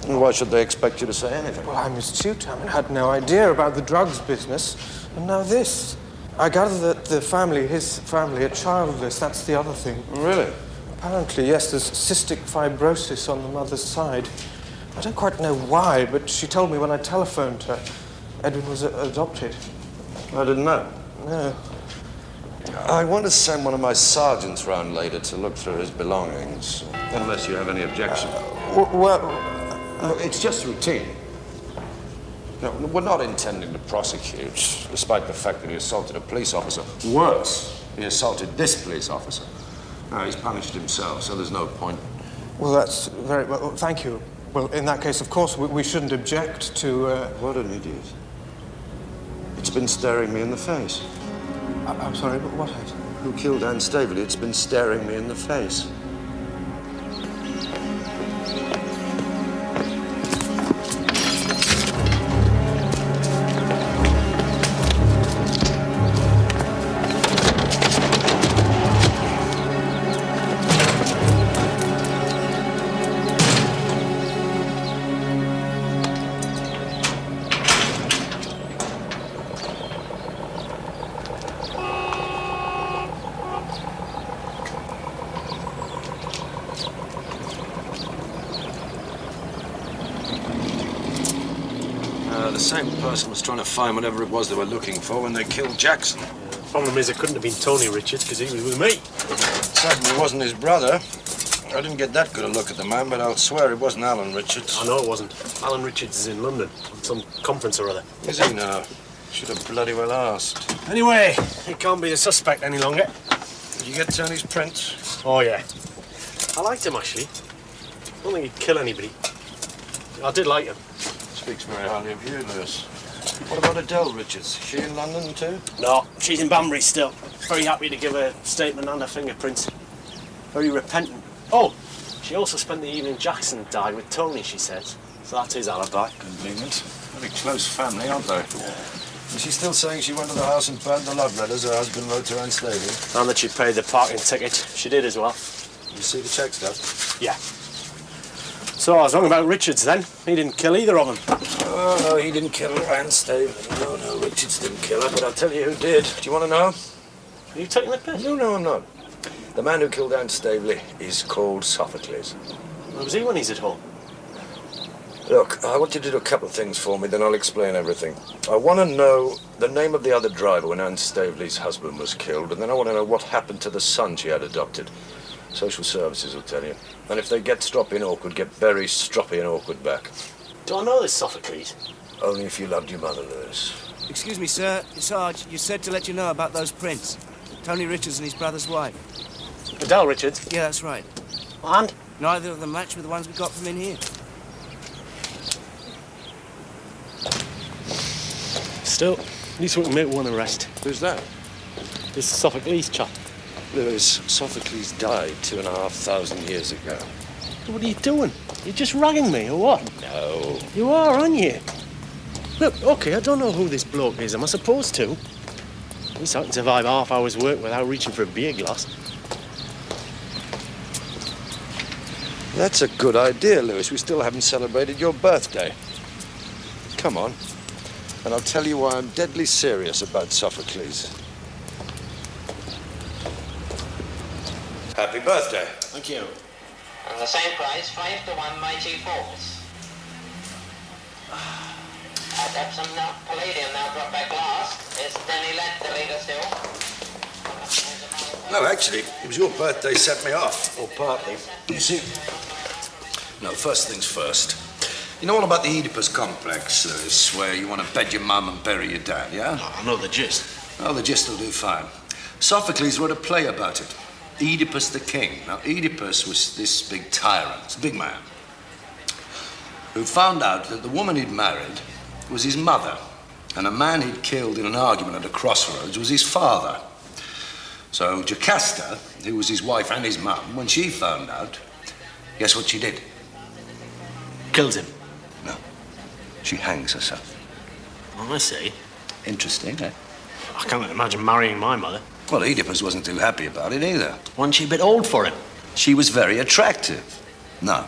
And why should they expect you to say anything? Well, I'm his tutor. I had no idea about the drugs business. And now this. I gather that his family, are childless. That's the other thing. Really? Apparently, yes, there's cystic fibrosis on the mother's side. I don't quite know why, but she told me when I telephoned her, Edwin was adopted. I didn't know. No. I want to send one of my sergeants round later to look through his belongings, unless you have any objection. Well, it's just routine. No, we're not intending to prosecute, despite the fact that he assaulted a police officer. Worse, he assaulted this police officer. No, he's punished himself, so there's no point. Well, that's very... Well, thank you. Well, in that case, of course, we shouldn't object to... What an idiot. It's been staring me in the face. I'm sorry, but what? Who killed Anne Staveley? It's been staring me in the face. The same person was trying to find whatever it was they were looking for when they killed Jackson. Problem is, it couldn't have been Tony Richards, because he was with me. It certainly wasn't his brother. I didn't get that good a look at the man, but I'll swear it wasn't Alan Richards. I know it wasn't. Alan Richards is in London, on some conference or other. Is he now? Should have bloody well asked. Anyway, he can't be a suspect any longer. Did you get Tony's prints? Oh, yeah. I liked him, actually. I don't think he'd kill anybody. I did like him. Speaks very highly of you, Lewis. What about Adele Richards? Is she in London, too? No, she's in Banbury still. Very happy to give her statement and her fingerprints. Very repentant. Oh, she also spent the evening Jackson died with Tony, she says. So that's his alibi. Convenient. Very close family, aren't they? Is she still saying she went to the house and burned the love letters her husband wrote to Anne Staveley? And that she paid the parking ticket. She did as well. You see the check stuff? Yeah. So I was wrong about Richards then. He didn't kill either of them. Oh, no, he didn't kill Anne Staveley. No, Richards didn't kill her, but I'll tell you who did. Do you want to know? Are you taking the piss? No, I'm not. The man who killed Anne Staveley is called Sophocles. Where was he when he's at home? Look, I want you to do a couple of things for me, then I'll explain everything. I want to know the name of the other driver when Anne Staveley's husband was killed, and then I want to know what happened to the son she had adopted. Social services will tell you. And if they get stroppy and awkward, get very stroppy and awkward back. Do I know this Sophocles? Only if you loved your mother, Lewis. Excuse me, sir. Sarge, you said to let you know about those prints. Tony Richards and his brother's wife. Adele Richards? Yeah, that's right. And? Neither of them match with the ones we got from in here. Still, at least we can make one arrest. Who's that? This Sophocles chap. Lewis, Sophocles died 2,500 years ago. What are you doing? You're just ragging me, or what? No. You are, aren't you? Look, OK, I don't know who this bloke is. Am I supposed to? At least I can survive half hour's work without reaching for a beer glass. That's a good idea, Lewis. We still haven't celebrated your birthday. Come on. And I'll tell you why I'm deadly serious about Sophocles. Happy birthday. Thank you. And the same price, 5 to 1 mighty force. I've got some palladium now brought by glass. Is Denny led the leader still? No, actually, it was your birthday set me off. Or partly. You see... No, first things first. You know all about the Oedipus complex, Lewis, where you want to bed your mum and bury your dad, yeah? I know the gist. Oh, the gist will do fine. Sophocles wrote a play about it. Oedipus the King. Now, Oedipus was this big tyrant, big man, who found out that the woman he'd married was his mother, and a man he'd killed in an argument at a crossroads was his father. So Jocasta, who was his wife and his mum, when she found out, guess what she did? Kills him. No. She hangs herself. Oh, I see. Interesting, eh? I can't imagine marrying my mother. Well, Oedipus wasn't too happy about it either. Wasn't she a bit old for him? She was very attractive. No.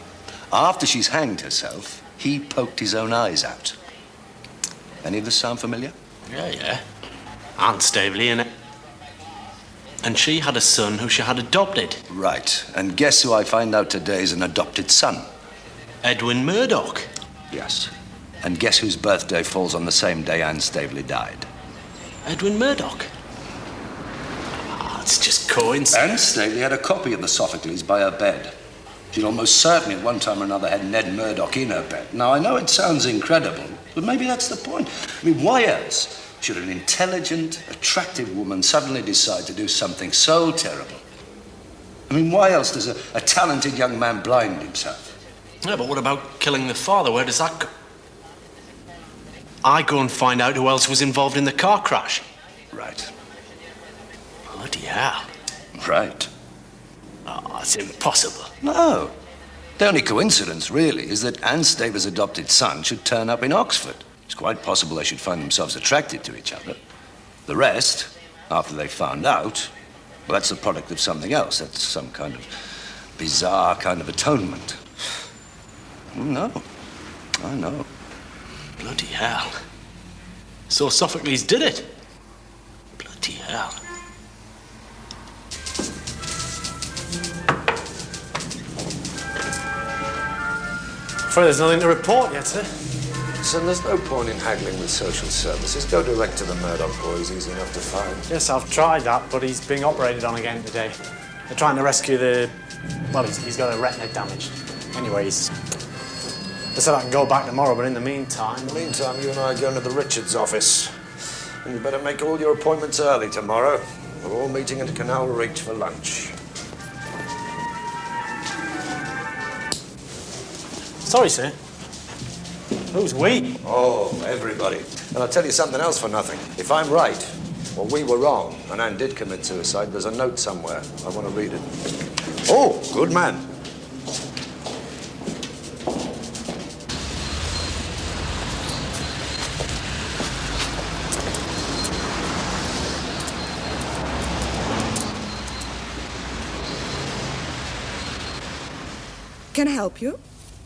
After she's hanged herself, he poked his own eyes out. Any of this sound familiar? Yeah. Anne Staveley, innit? And she had a son who she had adopted. Right. And guess who I find out today is an adopted son? Edwin Murdoch. Yes. And guess whose birthday falls on the same day Anne Staveley died? Edwin Murdoch. It's just coincidence. Anne Staveley had a copy of the Sophocles by her bed. She'd almost certainly at one time or another had Ned Murdoch in her bed. Now, I know it sounds incredible, but maybe that's the point. I mean, why else should an intelligent, attractive woman suddenly decide to do something so terrible? I mean, why else does a talented young man blind himself? Yeah, but what about killing the father? Where does that go? I go and find out who else was involved in the car crash. Right. Bloody hell. Right. Oh, it's impossible. No. The only coincidence, really, is that Anne Staver's adopted son should turn up in Oxford. It's quite possible they should find themselves attracted to each other. The rest, after they found out, well, that's the product of something else. That's some kind of bizarre kind of atonement. No. I know. Bloody hell. So Sophocles did it. Bloody hell. Afraid there's nothing to report yet, sir. Son, there's no point in haggling with social services. Go direct to the Murdoch boys, easy enough to find. Yes, I've tried that, but he's being operated on again today. They're trying to rescue the... Well, he's got a retina damaged. Anyways, they said I can go back tomorrow, but in the meantime... In the meantime, you and I are going to the Richards office. And you better make all your appointments early tomorrow. We're all meeting at Canal Reach for lunch. Sorry, sir. Who's we? Oh, everybody. And I'll tell you something else for nothing. If I'm right, well, we were wrong, and Anne did commit suicide, there's a note somewhere. I want to read it. Oh, good man. Can I help you?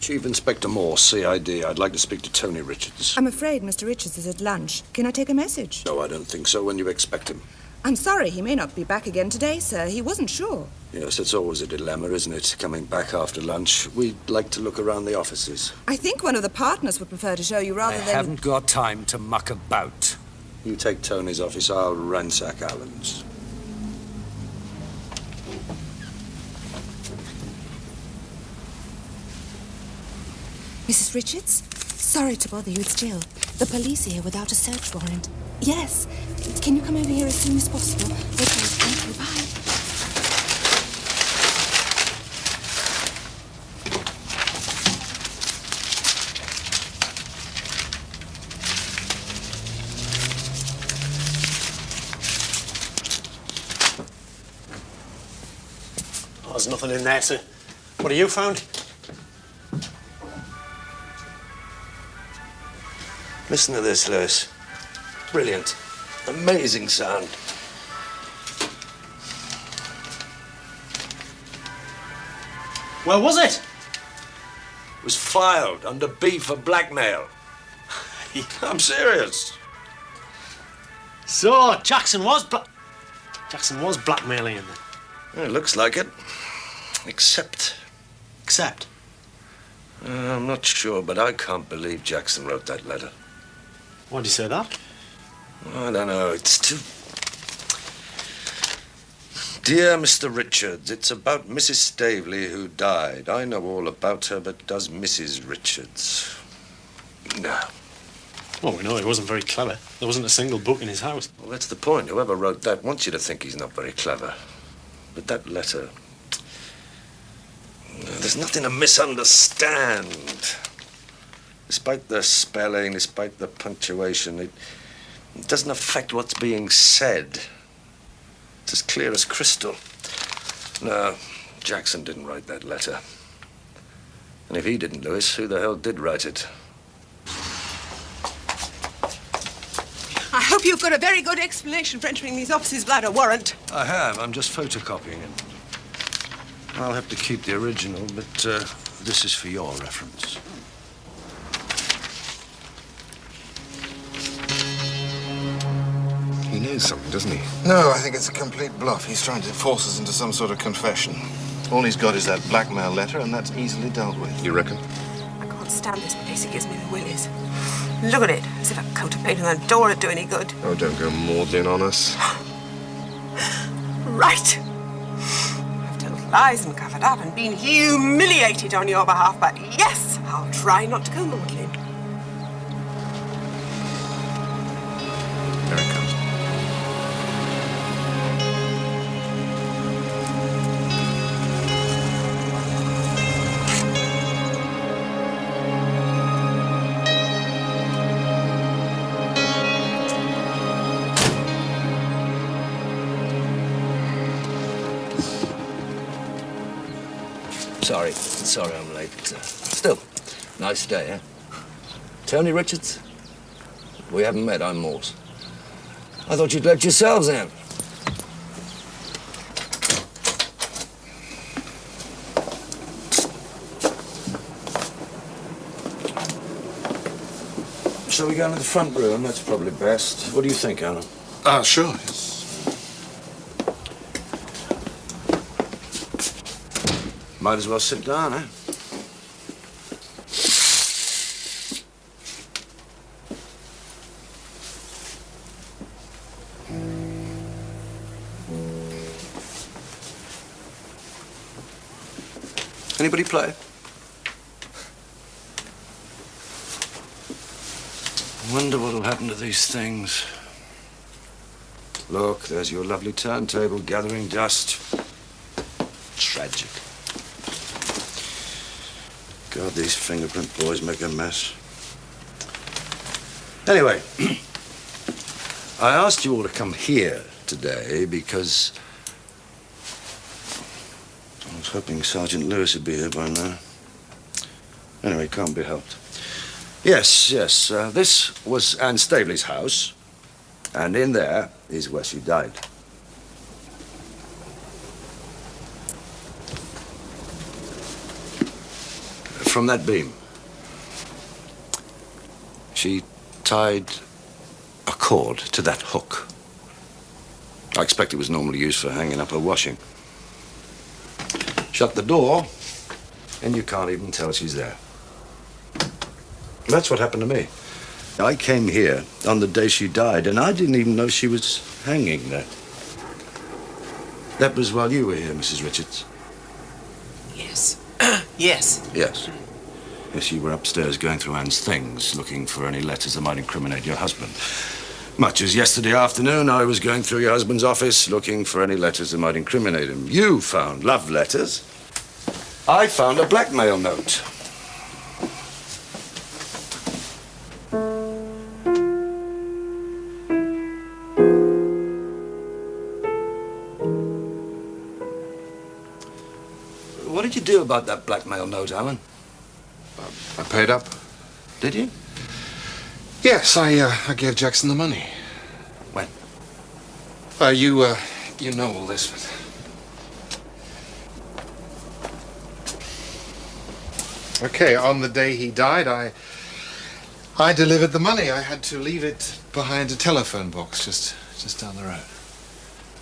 Chief Inspector Morse, CID. I'd like to speak to Tony Richards. I'm afraid Mr. Richards is at lunch. Can I take a message? No, I don't think so. When do you expect him? I'm sorry, he may not be back again today, sir. He wasn't sure. Yes, it's always a dilemma, isn't it? Coming back after lunch. We'd like to look around the offices. I think one of the partners would prefer to show you rather than... I haven't got time to muck about. You take Tony's office, I'll ransack Alan's. Mrs. Richards? Sorry to bother you, it's Jill. The police are here without a search warrant. Yes. Can you come over here as soon as possible? Okay, thank you. Bye. Oh, there's nothing in there, sir. What have you found? Listen to this, Lewis. Brilliant. Amazing sound. Where was it? It was filed under B for blackmail. I'm serious. So, Jackson was blackmailing him then? It looks like it. Except? I'm not sure, but I can't believe Jackson wrote that letter. Why do you say that? I don't know. It's too... Dear Mr. Richards, it's about Mrs. Staveley who died. I know all about her, but does Mrs. Richards? No. Well, we know he wasn't very clever. There wasn't a single book in his house. Well, that's the point. Whoever wrote that wants you to think he's not very clever. But that letter... There's nothing to misunderstand. Despite the spelling, despite the punctuation, it doesn't affect what's being said. It's as clear as crystal. No, Jackson didn't write that letter. And if he didn't, Lewis, who the hell did write it? I hope you've got a very good explanation for entering these offices without a warrant. I have. I'm just photocopying it. I'll have to keep the original, but this is for your reference. He knows something, doesn't he? No, I think it's a complete bluff. He's trying to force us into some sort of confession. All he's got is that blackmail letter, and that's easily dealt with. You reckon? I can't stand this place. It gives me the willies. Look at it. As if a coat of paint on that door would do any good. Oh, don't go maudlin on us. Right. I've told lies and covered up and been humiliated on your behalf, but yes, I'll try not to go maudlin. Here it comes. Sorry I'm late. Still, nice day, eh? Tony Richards? We haven't met, I'm Morse. I thought you'd let yourselves in. Shall we go into the front room? That's probably best. What do you think, Alan? Sure, yes. Might as well sit down, eh? Anybody play? Wonder what'll happen to these things. Look, there's your lovely turntable gathering dust. Tragic. God, these fingerprint boys make a mess. Anyway, I asked you all to come here today because I was hoping Sergeant Lewis would be here by now. Anyway, can't be helped. Yes, this was Anne Staveley's house, and in there is where she died. From that beam, she tied a cord to that hook. I expect it was normally used for hanging up her washing. Shut the door, and you can't even tell she's there. That's what happened to me. I came here on the day she died, and I didn't even know she was hanging there. That was while you were here, Mrs. Richards. Yes. Yes. Yes. Yes, you were upstairs going through Anne's things, looking for any letters that might incriminate your husband. Much as yesterday afternoon, I was going through your husband's office, looking for any letters that might incriminate him. You found love letters. I found a blackmail note. What did you do about that blackmail note, Alan? I paid up. Did you? Yes, I gave Jackson the money. When? You know all this, but... Okay, on the day he died, I delivered the money. I had to leave it behind a telephone box just down the road.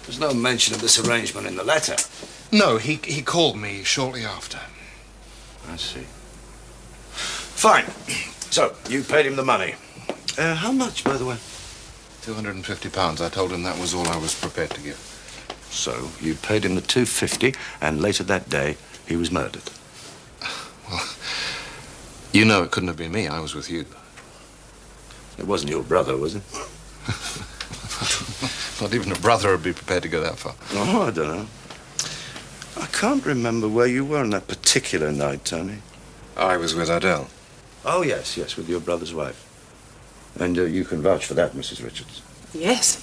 There's no mention of this arrangement in the letter. No, he called me shortly after. I see. Fine. So, you paid him the money. How much, by the way? £250. I told him that was all I was prepared to give. So, you paid him the $250, and later that day, he was murdered. Well, you know it couldn't have been me. I was with you. It wasn't your brother, was it? Not even a brother would be prepared to go that far. Oh, I don't know. I can't remember where you were on that particular night, Tony. I was with Adele. Oh, yes, with your brother's wife. And you can vouch for that, Mrs. Richards. Yes.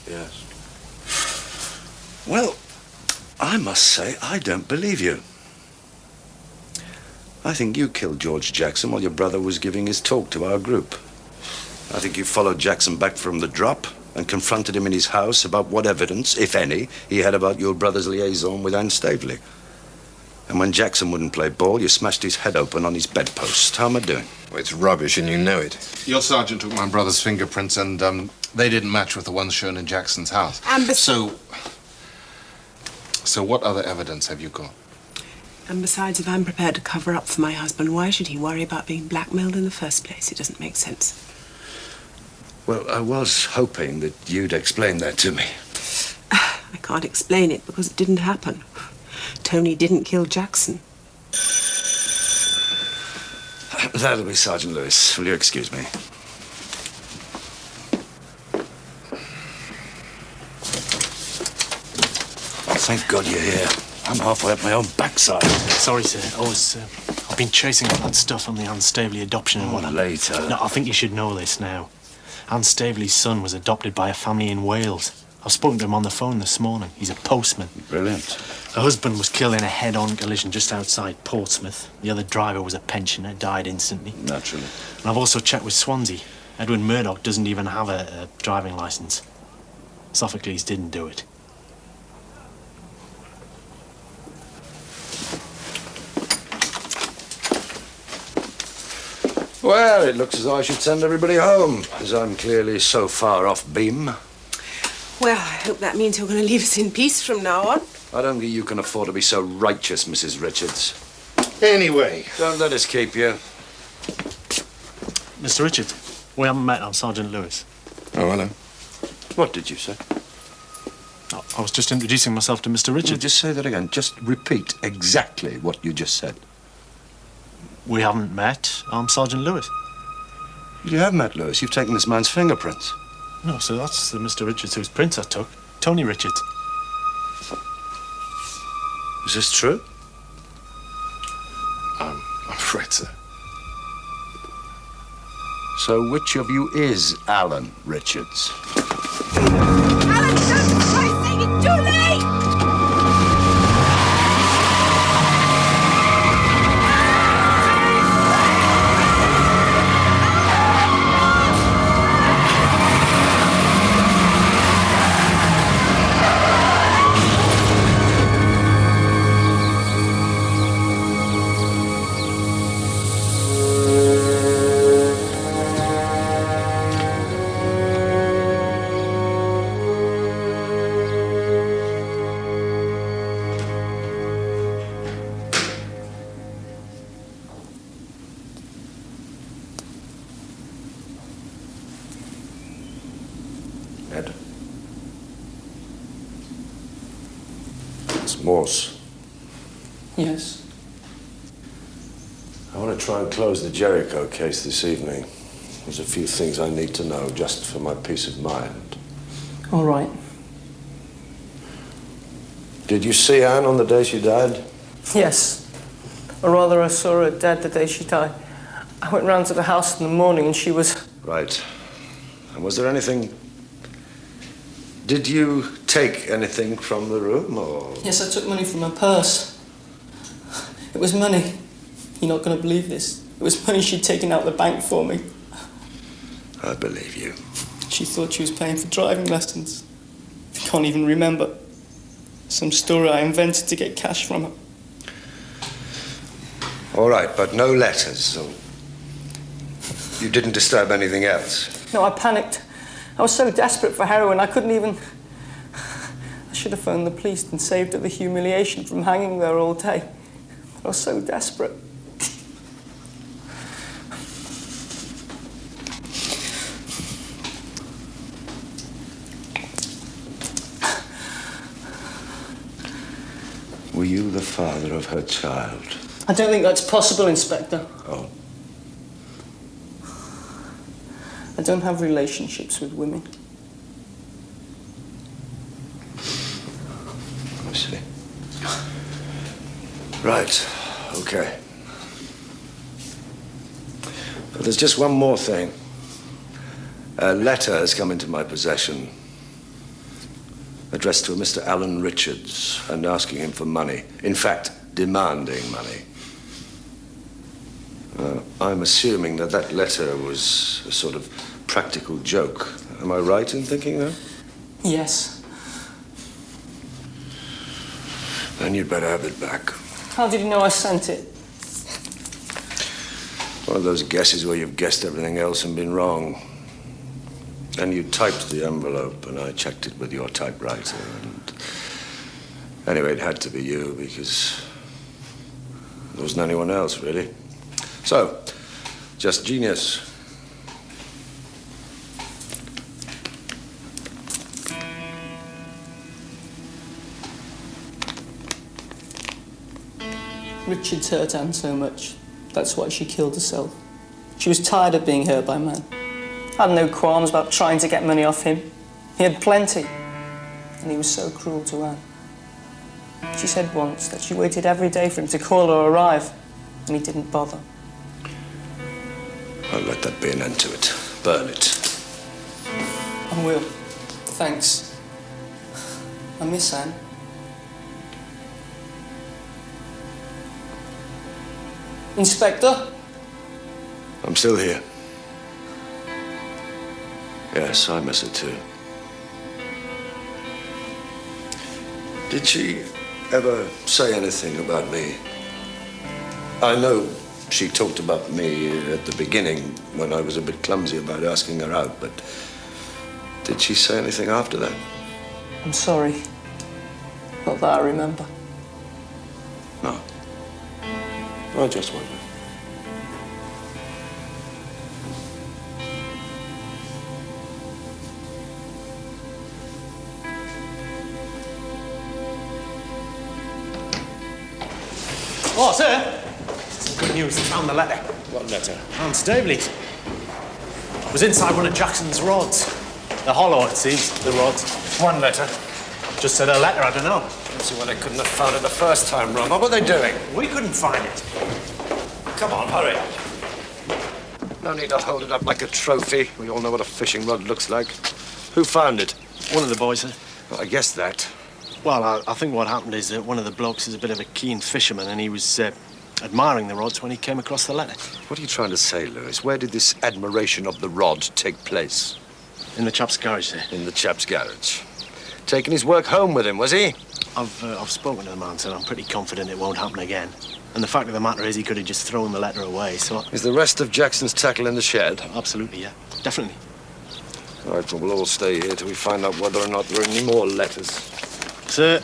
Yes. Well, I must say, I don't believe you. I think you killed George Jackson while your brother was giving his talk to our group. I think you followed Jackson back from the drop and confronted him in his house about what evidence, if any, he had about your brother's liaison with Anne Staveley. And when Jackson wouldn't play ball, you smashed his head open on his bedpost. How am I doing? Well, it's rubbish, and you know it. Your sergeant took my brother's fingerprints, and they didn't match with the ones shown in Jackson's house. So what other evidence have you got? And besides, if I'm prepared to cover up for my husband, why should he worry about being blackmailed in the first place? It doesn't make sense. Well, I was hoping that you'd explain that to me. I can't explain it because it didn't happen. Tony didn't kill Jackson. That'll be Sergeant Lewis. Will you excuse me? Thank God you're here. I'm halfway up my own backside. Sorry, sir. I've been chasing up that stuff on the Anne Staveley adoption and whatnot. Later. No, I think you should know this now. Anne Staveley's son was adopted by a family in Wales. I've spoken to him on the phone this morning. He's a postman. Brilliant. The husband was killed in a head-on collision just outside Portsmouth. The other driver was a pensioner, died instantly. Naturally. And I've also checked with Swansea. Edward Murdoch doesn't even have a driving licence. Sophocles didn't do it. Well, it looks as though I should send everybody home, as I'm clearly so far off beam. Well, I hope that means you're going to leave us in peace from now on. I don't think you can afford to be so righteous, Mrs. Richards. Anyway. Don't let us keep you. Mr. Richards, we haven't met. I'm Sergeant Lewis. Oh, hello. What did you say? I was just introducing myself to Mr. Richards. Just say that again. Just repeat exactly what you just said. We haven't met. I'm Sergeant Lewis. You have met Lewis. You've taken this man's fingerprints. No, so that's the Mr. Richards whose prints I took. Tony Richards. Is this true? I'm afraid so. So which of you is Alan Richards? Alan, don't! For Christ's sake, it's too late! Ed. It's Morse. Yes. I want to try and close the Jericho case this evening. There's a few things I need to know just for my peace of mind. All right. Did you see Anne on the day she died? Yes. Or rather, I saw her dead the day she died. I went round to the house in the morning and she was... Right. And was there anything... Did you take anything from the room, or...? Yes, I took money from her purse. It was money. You're not going to believe this. It was money she'd taken out of the bank for me. I believe you. She thought she was paying for driving lessons. I can't even remember. Some story I invented to get cash from her. All right, but no letters, so... You didn't disturb anything else? No, I panicked. I was so desperate for heroin, I couldn't even... I should have phoned the police and saved her the humiliation from hanging there all day. I was so desperate. Were you the father of her child? I don't think that's possible, Inspector. Oh. I don't have relationships with women. I see. Right. Okay. But there's just one more thing. A letter has come into my possession addressed to a Mr. Alan Richards and asking him for money. In fact, demanding money. I'm assuming that that letter was a sort of practical joke. Am I right in thinking that? Yes. Then you'd better have it back. How did you know I sent it? One of those guesses where you've guessed everything else and been wrong. And you typed the envelope, and I checked it with your typewriter, and... Anyway, it had to be you, because there wasn't anyone else, really. So, just genius. Richard's hurt Anne so much. That's why she killed herself. She was tired of being hurt by man. Had no qualms about trying to get money off him. He had plenty. And he was so cruel to Anne. She said once that she waited every day for him to call or arrive, and he didn't bother. I'll let that be an end to it. Burn it. I will. Thanks. I miss Anne. Inspector? I'm still here. Yes, I miss her too. Did she ever say anything about me? I know she talked about me at the beginning when I was a bit clumsy about asking her out, but did she say anything after that? I'm sorry. Not that I remember. No. I just wondered. Oh, sir! Some good news. I found the letter. What letter? Anne Staveley's. It was inside one of Jackson's rods. They're hollow, it seems, the rods. One letter. Just said a letter, I don't know. Let's see why they couldn't have found it the first time round. What were they doing? We couldn't find it. Come on, hurry. No need to hold it up like a trophy. We all know what a fishing rod looks like. Who found it? One of the boys, sir. Well, I guessed that. Well, I think what happened is that one of the blokes is a bit of a keen fisherman, and he was admiring the rods when he came across the letter. What are you trying to say, Lewis? Where did this admiration of the rod take place? In the chap's garage, sir. In the chap's garage. Taking his work home with him, was he? I've spoken to the man, sir. I'm pretty confident it won't happen again. And the fact of the matter is he could have just thrown the letter away, so... Is the rest of Jackson's tackle in the shed? Absolutely, yeah. Definitely. All right, well, we'll all stay here till we find out whether or not there are any more letters. Sir...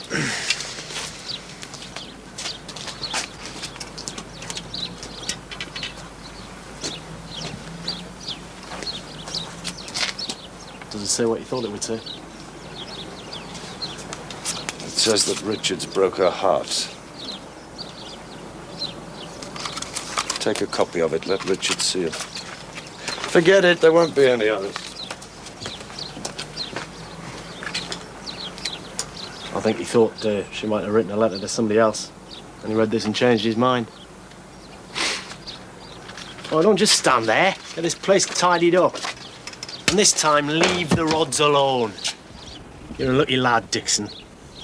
Does it say what you thought it would say? It says that Richards broke her heart. Take a copy of it. Let Richards see it. Forget it. There won't be any others. I think he thought she might have written a letter to somebody else. And he read this and changed his mind. Oh, don't just stand there. Get this place tidied up. And this time, leave the rods alone. You're a lucky lad, Dixon.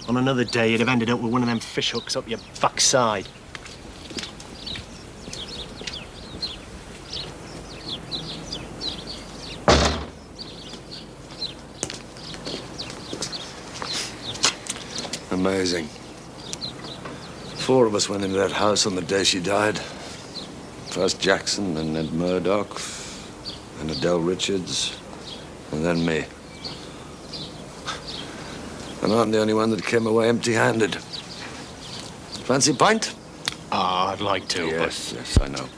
On another day, you'd have ended up with one of them fish hooks up your backside. Amazing. 4 of us went into that house on the day she died. First Jackson, then Ned Murdoch, then Adele Richards, and then me. And I'm the only one that came away empty-handed. Fancy a pint? Ah, I'd like to, yes, yes, I know.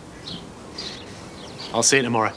I'll see you tomorrow.